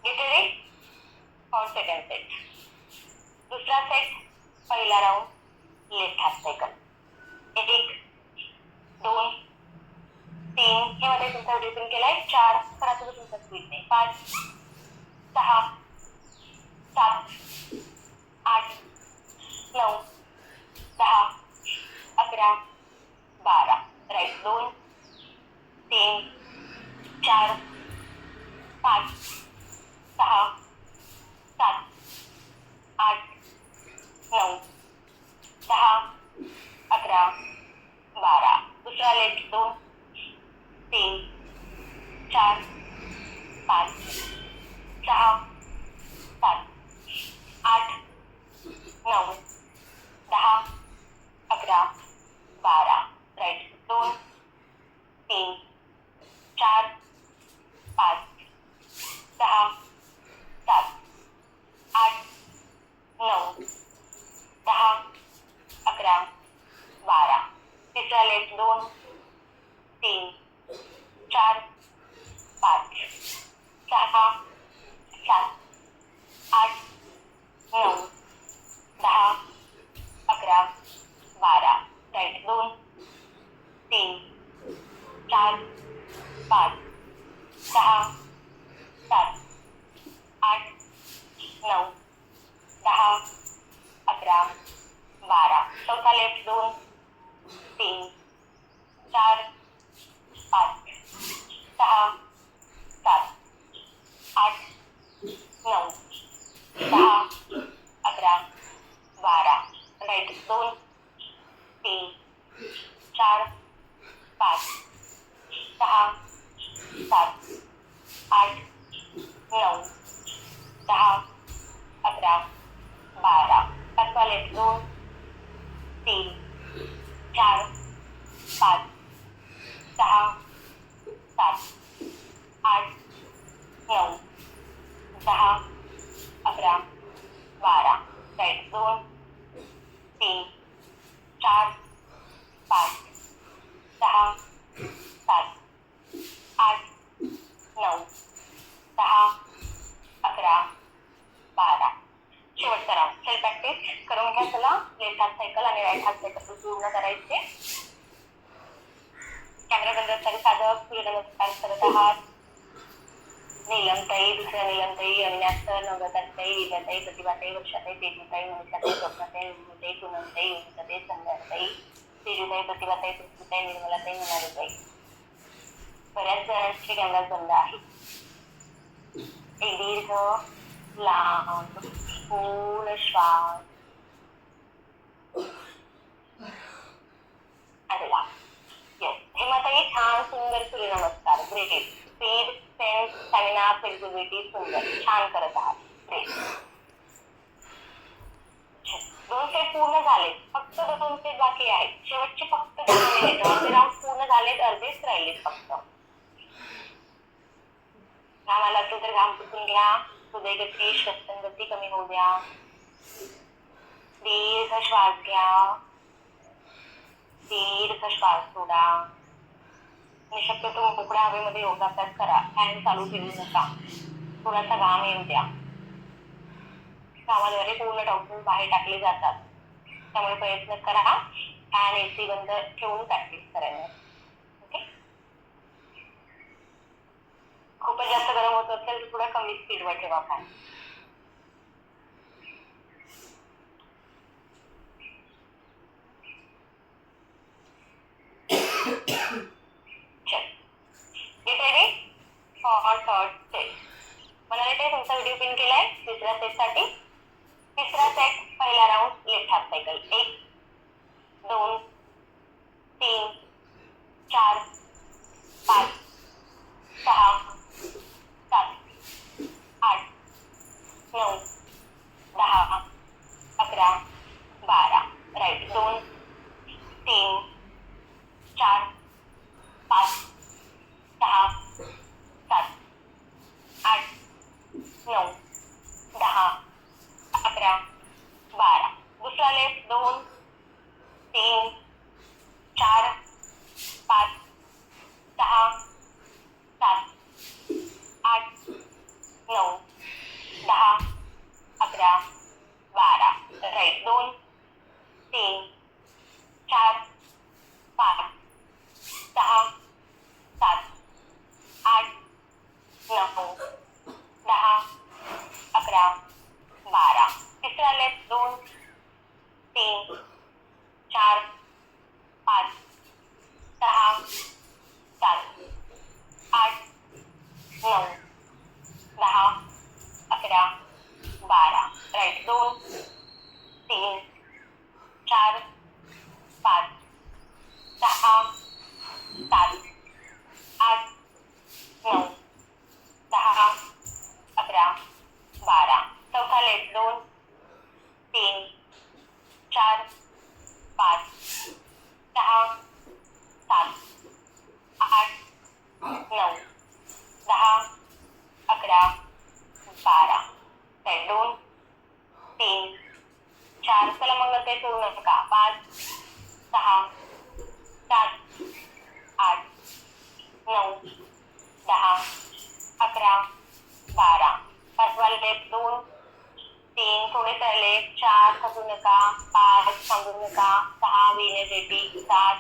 gate ready for second set. दुसरा सेट, पहिला राऊंड लेफ्ट हाफ सायकल. 1 2 3 हे मध्ये तुमचा रिपीट केलाय. 4 करा तुम्ही तुमचा स्पीडने. 5 6 7 8 9 10 11 12. राईट. 2 3 4 5 6 7 8 9 10 11 12. दुसरा लेफ्ट. 2 3 4 5 6 7 8 9 10 11 12. राईट. 2 3 4 5 6 7 8 9 10 11 12. तिसरा लेफ्ट. 2 3 4 5 6 7 8 9 10 11 12. राईट. 2 3 4 5 6 7 8 9 10 11 12. चौथा लेफ्ट. 2 3 4 5 6 7 8 9 10 11 12. राईट. 2 3 4 5 6 7 8 9 10 11 12. पाचवा लेफ्ट. 2 3 4 5 6 7 8 9 10 11 12. राईट. 2 3 4 5 6 7 8 9 10 11 12. शेवटचा राऊंड. सेल्फ प्रॅक्टिस करून घ्या. चला, लेफ्ट हाफ सायकल आणि राईट हाफ सायकल पूर्ण करायचे. कॅमेरा बंद असताना साधं सूर्यनमस्कार करत आहात. नीलमताई, दुसऱ्या नीलमताई, अविनाशसर, नवरताई, विद्याताई, प्रतिभाताई, वर्षाताई, तेजूताई, मनीषाताई, स्वप्नाताई, रुमताई, पूनमताई, उषाताई, संध्याताई, तेजूताई, प्रतिभाताई, पृथ्वीताई, निर्मलाताई, मनालीताई. बऱ्याच जणांची कॅमेरा बंद आहे. एक दीर्घ लांब पूर्ण श्वास आणि लांब. येस. हेमाताई, छान सुंदर सूर्यनमस्कार. Great. Speed, sense, stamina, flexibility सुंदर. छान करत आहात. ग्रेट. 2 सेट पूर्ण झाले. फक्त 2 सेट बाकी आहेत. शेवटचे फक्त 10 मिनिट. अर्धे राऊंड पूर्ण झालेत, अर्धेच राहिलेत फक्त. घाम आला असेल तर घाम पुसून घ्या. हृदयगती, श्वसन गती कमी होऊ द्या. दीर्घ श्वास घ्या, दीर्घ श्वास सोडा. आणि शक्यतो मोकळ्या हवेमध्ये योगाभ्यास करा. फॅन चालू ठेवू नका. थोडासा घाम येऊ द्या. घामाद्वारे पूर्ण टॉक्सिन्स बाहेर टाकले जातात. त्यामुळे प्रयत्न करा फॅन एसी बंद ठेवून प्रॅक्टिस करायला. ओके. खूपच जास्त गरम होत असेल तर थोडा कमी स्पीडवर ठेवा fan. Gate ready for third set. मला वाटतं तुमचा व्हिडिओ पिन केलाय तिसऱ्या सेटसाठी. तिसरा सेट पहिला round left half cycle. 1 2 3 4 5 6 7 8 9 10 11 12. Right. 2 3 4 5 6 7 8 9 10 11 12. दुसरा लेफ्ट. 2 3 4 5 6 7 8 9 10 11 12. राईट. 2 3 4 5 6 7 8 9 10 11 12. तिसरा लेफ्ट. 2 3 4 5 6 7 8 9 10 11 12. राईट. 2 3 4 5 6 7 8 9 10 11 12. चौथा लेफ्ट. 2 3 4 5 6 7 8 9 10 11 12. राईट. 2 3 4. चला मग ते सोडू नका. 5 6 7 8 9 10 11 12. पाचवा लेफ्ट. 2 3 थोडे चालले. 4 थांबू नका. 5 थांबू नका. 6 विनेजेटी. 7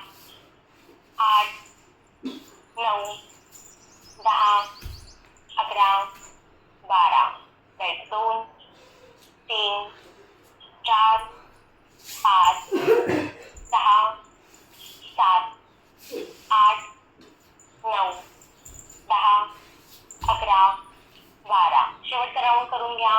8 9 10 11 12. राईट. 2 3 4 5 6 7 8 9 10 11 12. शेवटचा राऊंड करून घ्या.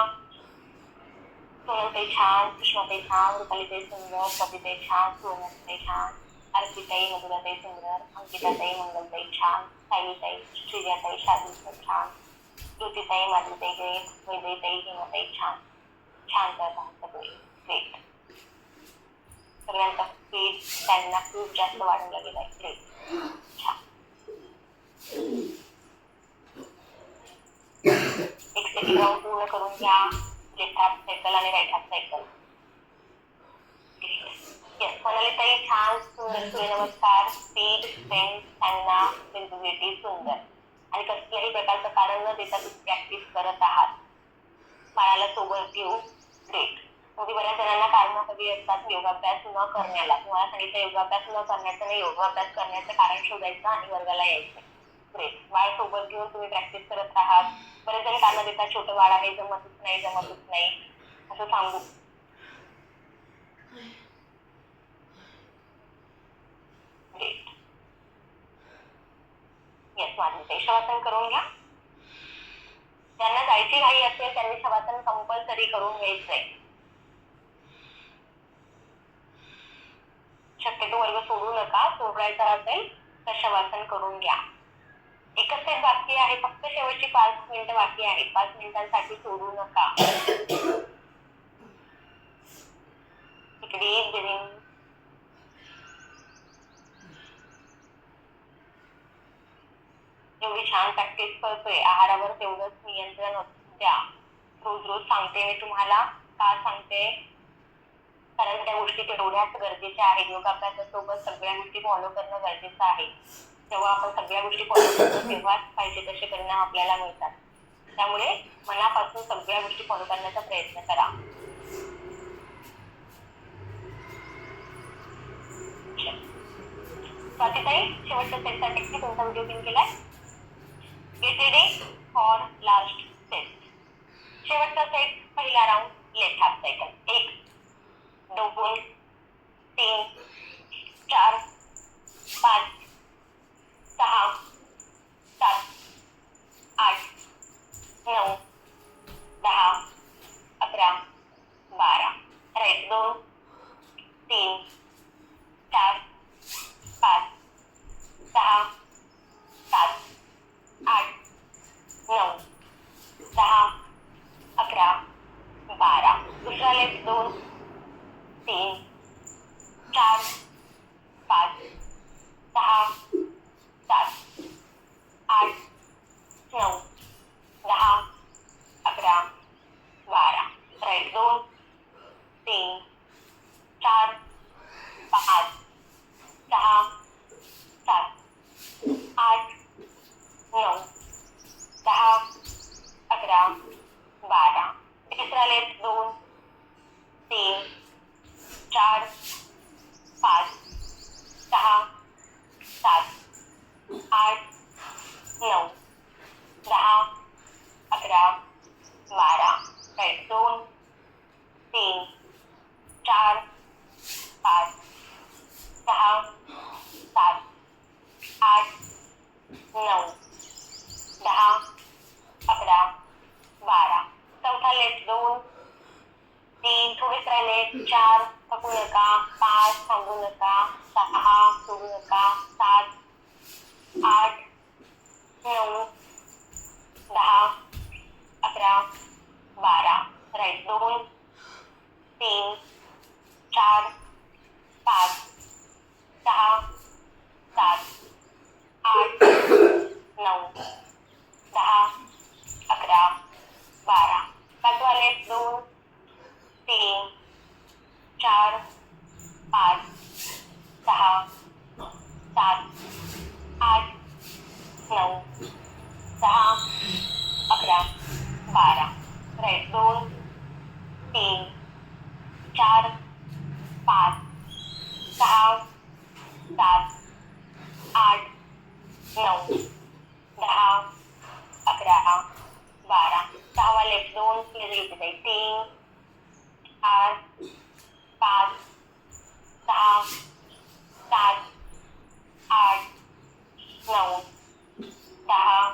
सोनलताई छान, सुषमाताई छान, रुपालीताई सुंदर, कविताई छान, सोनलताई छान, अर्पिताई, मधुराताई सुंदर, अंकिताताई, मंगलताई छान, सायलीताई, श्रीजाताई, शादूताई छान, ज्योतिताई, माधुताई ग्रेट, वैदयताई, हिमाताई छान. छान करता सगळे. ग्रेट. सगळ्यांचा स्पीड त्यांना खूप जास्त वाढवला गेलाय. ग्रेट. छान. एक सेकंड राऊंड पूर्ण करून घ्या. लेफ्ट हाफ सायकल आणि राईट हाफ सायकल. येस. मनालीताई छान, सुंदर, सूर्यनमस्कार, स्पीड, स्ट्रेंथ, स्टॅमिना, फ्लेक्झिबिलिटी सुंदर. आणि कसल्याही प्रकारचं कारण न देता तुम्ही प्रॅक्टिस करत आहात. बाळाला सोबत घेऊ. ग्रेट. म्हणजे बऱ्याच जणांना कारणं हवी असतात योगाभ्यास न करण्याला. तुम्हाला सांगितलं योगाभ्यास न करण्याचं नाही, योगाभ्यास करण्याचं कारण शोधायचं आणि वर्गाला यायचं. ग्रेट. बाळ सोबत घेऊन तुम्ही प्रॅक्टिस करत आहात. बरेच जण कारणं देतात, छोटं बाळ आहे, जमतच नाही असं सांगू. ग्रेट. येस. माझे शवासन करून घ्या. ज्यांना जायची घाई असेल त्यांनी शवासन कंपल्सरी करून घ्यायचंय. शक्यतो वर्ग सोडू नका. सोडायचा असेल तर शवासन करून घ्या. एकच सेट बाकी आहे. फक्त शेवटची 5 मिनिटं बाकी आहेत. 5 मिनिटांसाठी सोडू नका. इकडे ब्रीदिंग. एवढी छान प्रॅक्टिस करतोय. आहारावर तेवढंच नियंत्रण द्या. रोज रोज सांगते मी तुम्हाला. का सांगते? कारण त्या गोष्टी तेवढ्याच गरजेच्या आहेत. योगाभ्यासासोबत सगळ्या गोष्टी फॉलो करणं गरजेचं आहे. जेव्हा आपण सगळ्या गोष्टी फॉलो करतो तेव्हाच पाहिजे तसे परिणाम आपल्याला मिळतात. त्यामुळे मनापासून सगळ्या गोष्टी फॉलो करण्याचा प्रयत्न करा. स्वातीताई, शेवटच्या सेटसाठी तुमचा व्हिडिओ पिन केलाय. Gate ready for last set. शेवटचा सेट, पहिला round left half cycle. 1 2 3 4 5 6 7 8 9 10 11 12. Right 2 3 4 5 6 7 8 9 10 11 12. दुसरा लेफ्ट 2 3 4 5 6 7 8 9 10 11 12. राईट 2 3 4 5 6 7 8 9 10 11 12. तिसरा लेफ्ट 2 3 4 5 6 7 8 9 10 11 12. राईट 2 3 4 5 6 7 8 9 10 11 12. चौथा लेफ्ट 2 3 थोडेच राहिले. 4 थकू नका. 5 थांबू नका. 6 सोडू नका. 7 8 9 10 11 12. राईट 2 3 4 5 6 7 8 9 10 11 12. पाचवा लेफ्ट 2 3 4 5 6 7 8 9 10 11 12. राईट 2 3 4 5 6 7 8 9 10 11 12. सहावा लेफ्ट 2 प्लीज रिपीट. 3 4 5 6 7 8 9 10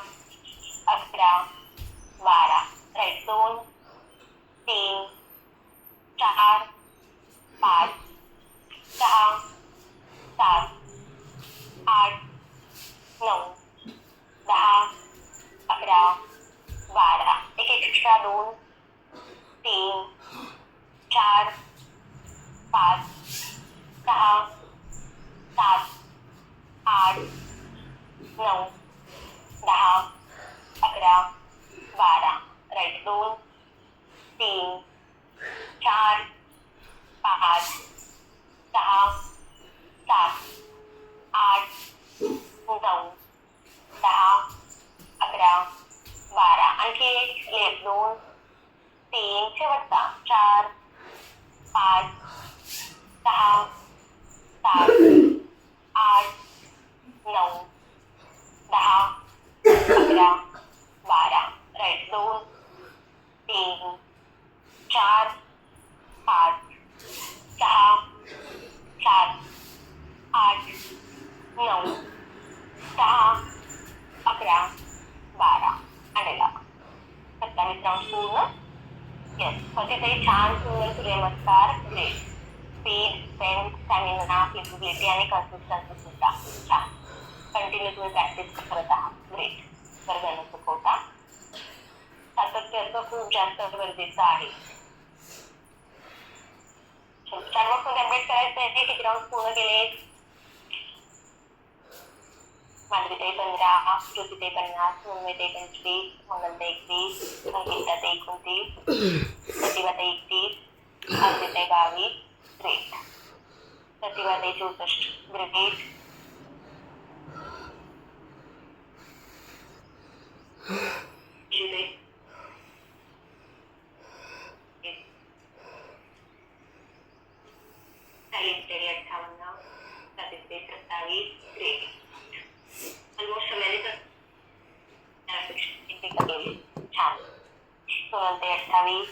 11 12. राईट 2 3 4 5 6 7 8 9 10 11 12. एक एक्स्ट्रा 2 3 4 5 6 7 8 9 10 11 12. राईट 2 3 4 5 6 7 8 9 10 11 12. आणखी एक लेफ्ट 2 3 शेवटचा 4 5 6 7 8 9 10 11 12. राईट 2 3 4 5 6 7 8 9 10 11 12. आणि लावा. 27 राऊंड पूर्ण. येस, स्वतःचाही छान सुंदर सूर्यनमस्कार. Great. Speed, strength, stamina, flexibility आणि कन्सिस्टन्सी सुद्धा छान. कंटिन्यू तुम्ही प्रॅक्टिस करत आहात. ग्रेट. बरं न चुकवता. सातत्य असं खूप जास्त गरजेचं आहे. स्टार्टबॉक्समध्ये अपडेट करायचं आहे. किती राऊंड पूर्ण केले? माधवीताई 15, ज्योतिताई 50, मुंबईताई 25, मंगलताई 21, संगीताताई 29, प्रतिभाताई 31, आरतीताई 22. ग्रेट. प्रतिभाताई 64. ग्रेट. जुलै 58, 27, ग्रेट. ऑलमोस्ट सगळ्यांनी छान. 16 ते 28,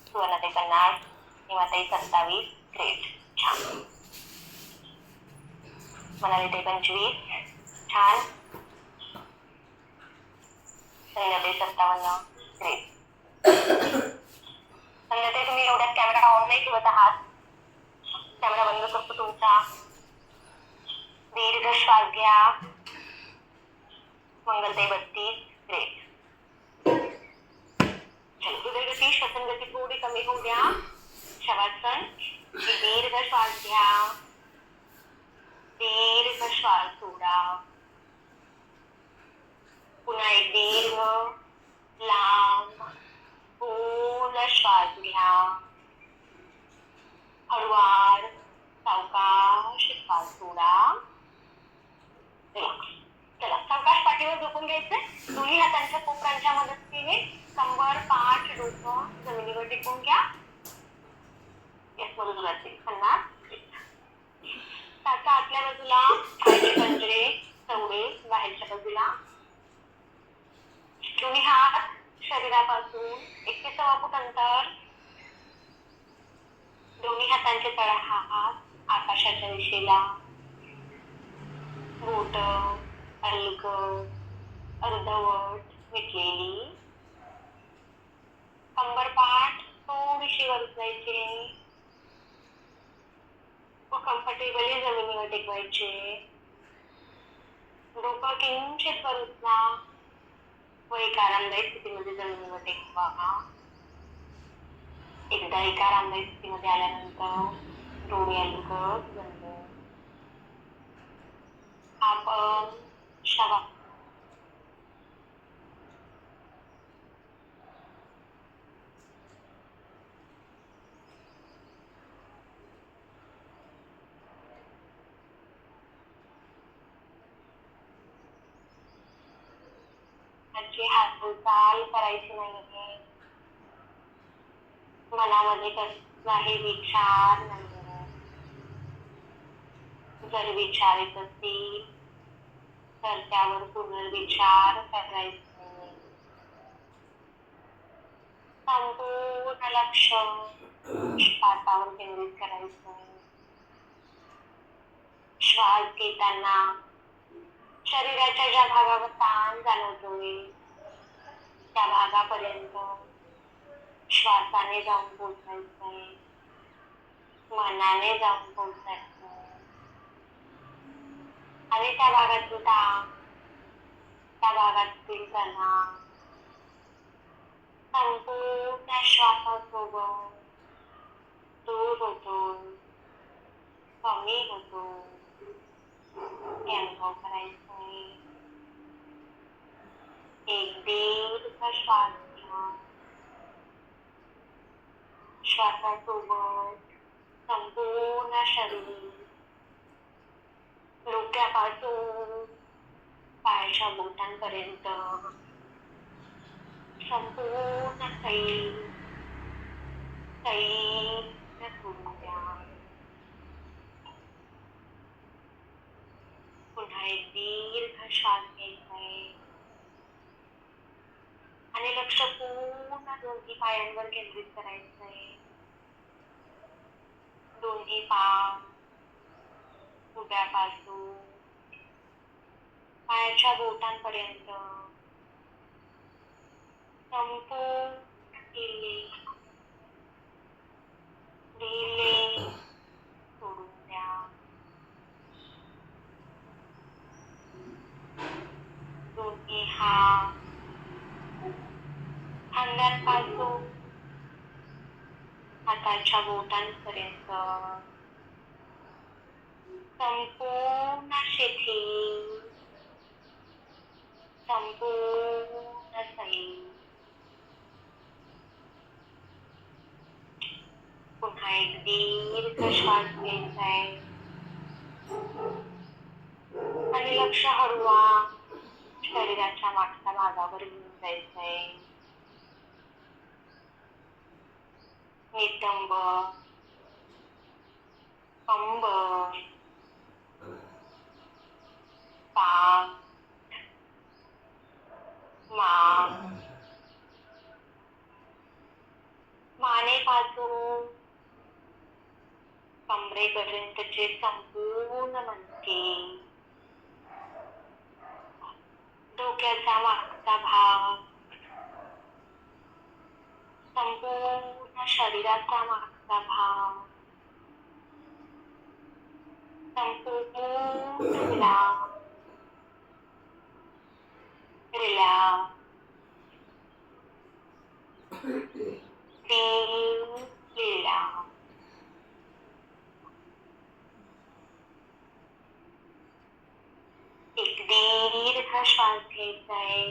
16 ते 50, किंवा ते 27, ग्रेट. छान. म्हणाले ते 25, छान. 13 ते 57, ग्रेट. ते तुम्ही एवढ्यात कॅमेरा ऑन नाही ठेवत आहात, कॅमेरा बंद करतो तुमचा. दीर्घ श्वास घ्या. मंगल ते 32, ग्रेट. हृदयगती श्वसन गती थोडी कमी होऊ द्या. शवासन. दीर्घ श्वास घ्या. दीर्घ श्वास सोडा. पुन्हा एक दीर्घ लांब खोल श्वास घ्या. हळूवार सावकाश श्वास सोडा. चला, सावकाश पाठीवर झोपून घ्यायचंय. दोन्ही हातांच्या कोपरांच्या मदतीने कंबर, पाठ, डोकं जमिनीवर टेकून घ्या. बरोबर असेल. 50. त्याचा आतल्या बाजूला पायाचे पंजरे चवडे बाहेरच्या बाजूला. दोन्ही हात शरीरापासून 1 फूट अंतर. दोन्ही हातांचे तळहात आकाशाच्या दिशेला. बोट अलगद अर्धवट मिटलेली. कंबर, पाठ थोडीशी वर उचलायची व कम्फर्टेबली जमिनीवर टेकवायचे. डोकं किंचित वर उचला व एका आरामदायी स्थितीमध्ये जमिनीवर टेकवा. एकदा एका आरामदायी स्थितीमध्ये आल्यानंतर डोळे अलगद बंद. आपण हालचाल करायची नाहीये. मनामध्ये कसलाही विचार नाहीये. जर विचार येत असतील तर त्यावर पुनर्विचार करायचे. संपूर्ण लक्ष श्वासावर केंद्रित करायचं. श्वास घेताना शरीराच्या ज्या भागावर ताण जाणवतोय त्या भागापर्यंत श्वासाने जाऊन पोहोचायचंय. मनाने जाऊन पोहोचायचंय. आणि त्या भागातील ताण, त्या भागातील तणाव संपूर्ण श्वासासोबत दूर होतो, कमी होतो. हे अनुभव करायचंय. एक दीर्घ श्वास घ्या. श्वासासोबत संपूर्ण शरीर डोक्यापासून पायाच्या बोटांपर्यंत संपूर्ण शरीर सोडून द्या. पुन्हा एक दीर्घ श्वास घ्यायचाय आणि लक्ष पूर्ण दोन्ही पायांवर केंद्रित करायचंय. दोन्ही पाय उभ्यापासून पायाच्या बोटांपर्यंत संपूर्ण ढिले सोडून द्या. दोन्ही हात खांद्यांपासून हाताच्या बोटांपर्यंत संपूर्ण शिथिल, संपूर्ण सैल. पुन्हा एक दीर्घ श्वास घ्यायचाय आणि लक्ष हळवा शरीराच्या मागच्या भागावर घेऊन जायचंय. नितंब, कंबर, पाठ, मान, मानेपासून कमरेपर्यंतचे संपूर्ण मणके, डोक्याचा मागचा भाग, संपूर्ण शरीराचा मागचा भाग, संपूर्ण रिलॅक्स, रिलॅक्स. एक दीर्घ श्वास घ्यायचा आहे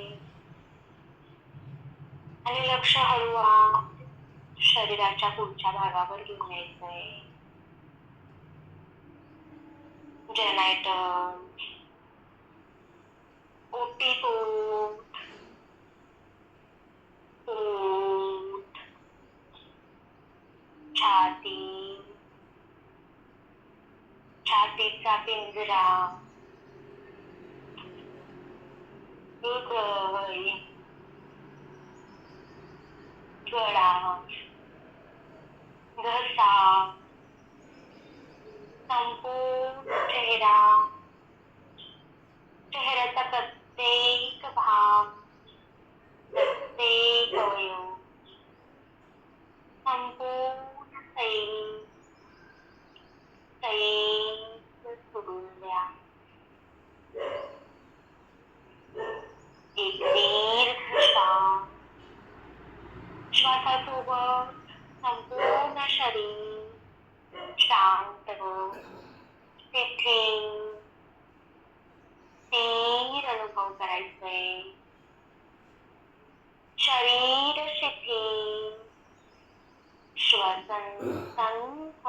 आणि लक्ष हळूवार शरीराच्या पुढच्या भागावर घेऊन यायचं आहे. जनरेटर, ओटीपोट, पोट, छाती, छातीचा पिंजरा, हृदय, गळा, घसा, संपूर्ण चेहरा, चेहऱ्याचा प्रत्येक भाग, प्रत्येक अवयव, संपूर्ण सोडून द्या. एक दीर्घ श्वास, श्वासासोबत संपूर्ण शरीर शांत, स्थिर अनुभव करायचंय. शरीर शिथिल, श्वसन संथ,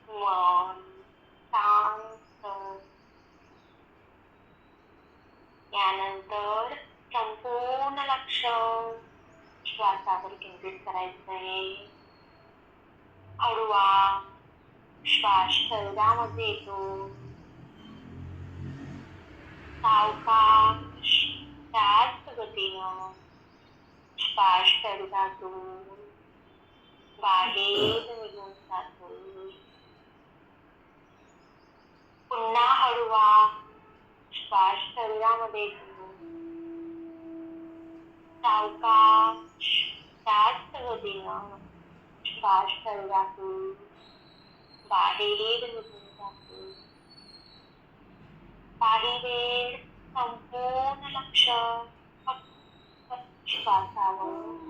मन शांत. यानंतर संपूर्ण लक्ष श्वासावर केंद्रित करायचंय. हळूवार श्वास शरीरामध्ये येतो, सावकाश त्याच गतीनं श्वास शरीरातून बाहेर निघून जातो. पुन्हा हळूवार श्वास शरीरामध्ये घेऊन सावकाश त्याच गतीनं श्वास शरीरातून बाहेर निघून जातो. काही वेळ संपूर्ण लक्ष फक्त श्वासावर.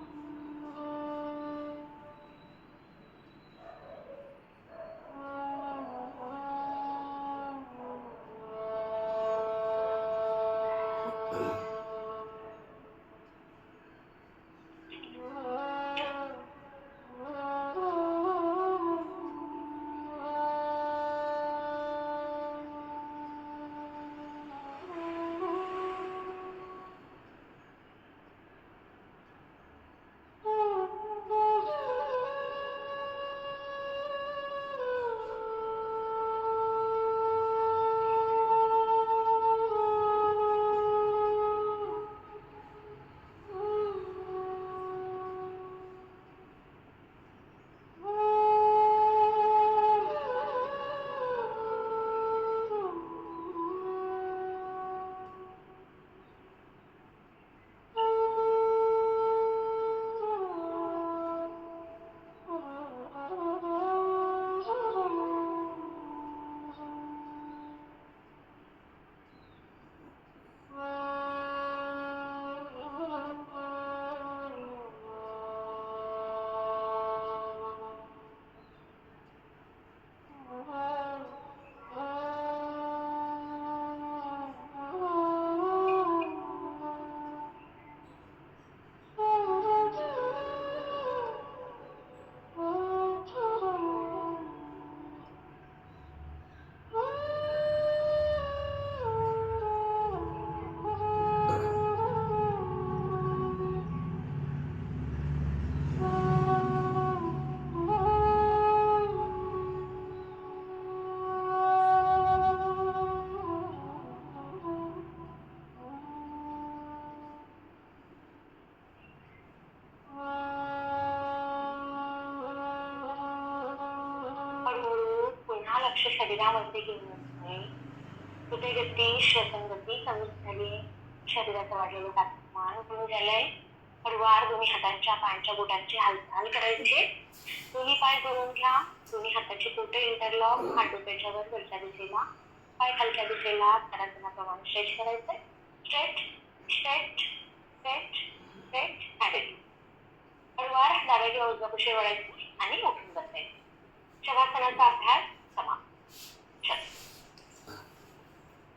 लक्ष शरीरामध्ये घेऊन असणे, कुठे गती श्वसन गती कमी झाली, शरीराचं वाढलेलं तापमान कमी झालंय. हळूवार दोन्ही हातांच्या पायांच्या बोटांची हालचाल करायची. दोन्ही पाय जोडून घ्या. दोन्ही हाताची बोटे इंटरलॉक, हात डोक्याच्या वर वरच्या दिशेला, पाय खालच्या दिशेला तारासनाप्रमाणे स्ट्रेच करायचे. Stretch stretch stretch stretch habit. हळूवार डाव्या किंवा उजव्या कुशीवर वळायचे आणि उठून बसायचे. शवासनाचा अभ्यास समाप्त.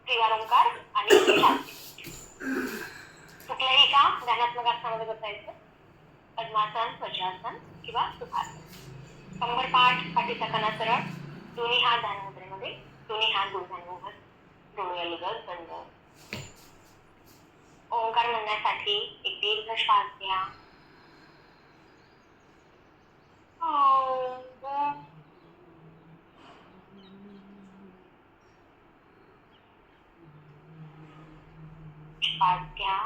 त्रिवार ओंकार आणि शांती. कुठल्याही का ध्यानात्मक आसनामध्ये बसायचं. पद्मासन, वज्रासन किंवा सुखासन. कंबर पाठ, पाठीचा कणा सरळ, दोन्ही हात ध्यान मुद्रेमध्ये, दोन्ही हात गुडघ्यांवर, डोळे अलगद बंद. ओंकार म्हणण्यासाठी एक दीर्घ श्वास घ्या. श्वास घ्या.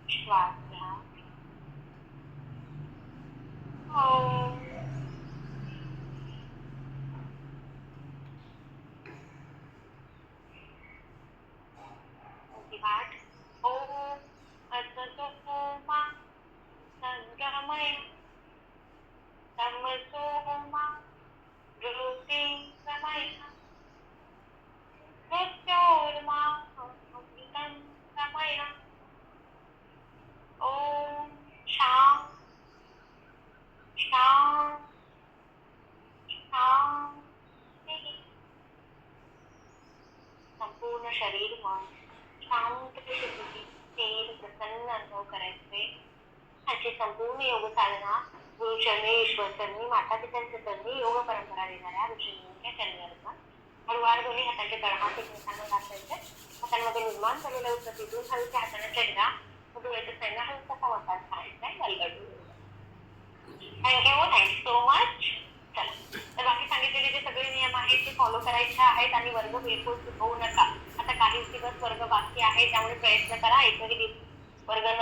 श्वास घ्या. पाठ. ओम असतोमा संगमय तमसोमा ज्योतिर्गमय मृत्योर्मा अमृतं गमय. ओम शांत शांत शांती. संपूर्ण शरीर मन शांत स्थिर प्रसन्न अनुभव करायचे. अशी संपूर्ण योग साधना गुरुचरणी, ईश्वरचरणी, माता पित्यांच्या चरणी, योग परंपरा देणाऱ्या ऋषींच्या चरणी अर्पण. हळूवार दोन्ही हातांचे तळहात एकमेकांना घासायचे. हातांमध्ये निर्माण झालेल्या उत्पत्तीतून हलक्या हाताने चेहरा डोळ्याच्या साईडला हलकासा मसाज करायचा. Thank you so much. चला, तर बाकी सांगितलेले जे सगळे नियम आहेत ते फॉलो करायचे आहेत आणि वर्ग बिलकुल चुकवू नका. आता काही दिवस वर्ग बाकी आहे, त्यामुळे प्रयत्न करा. एकही वर्ग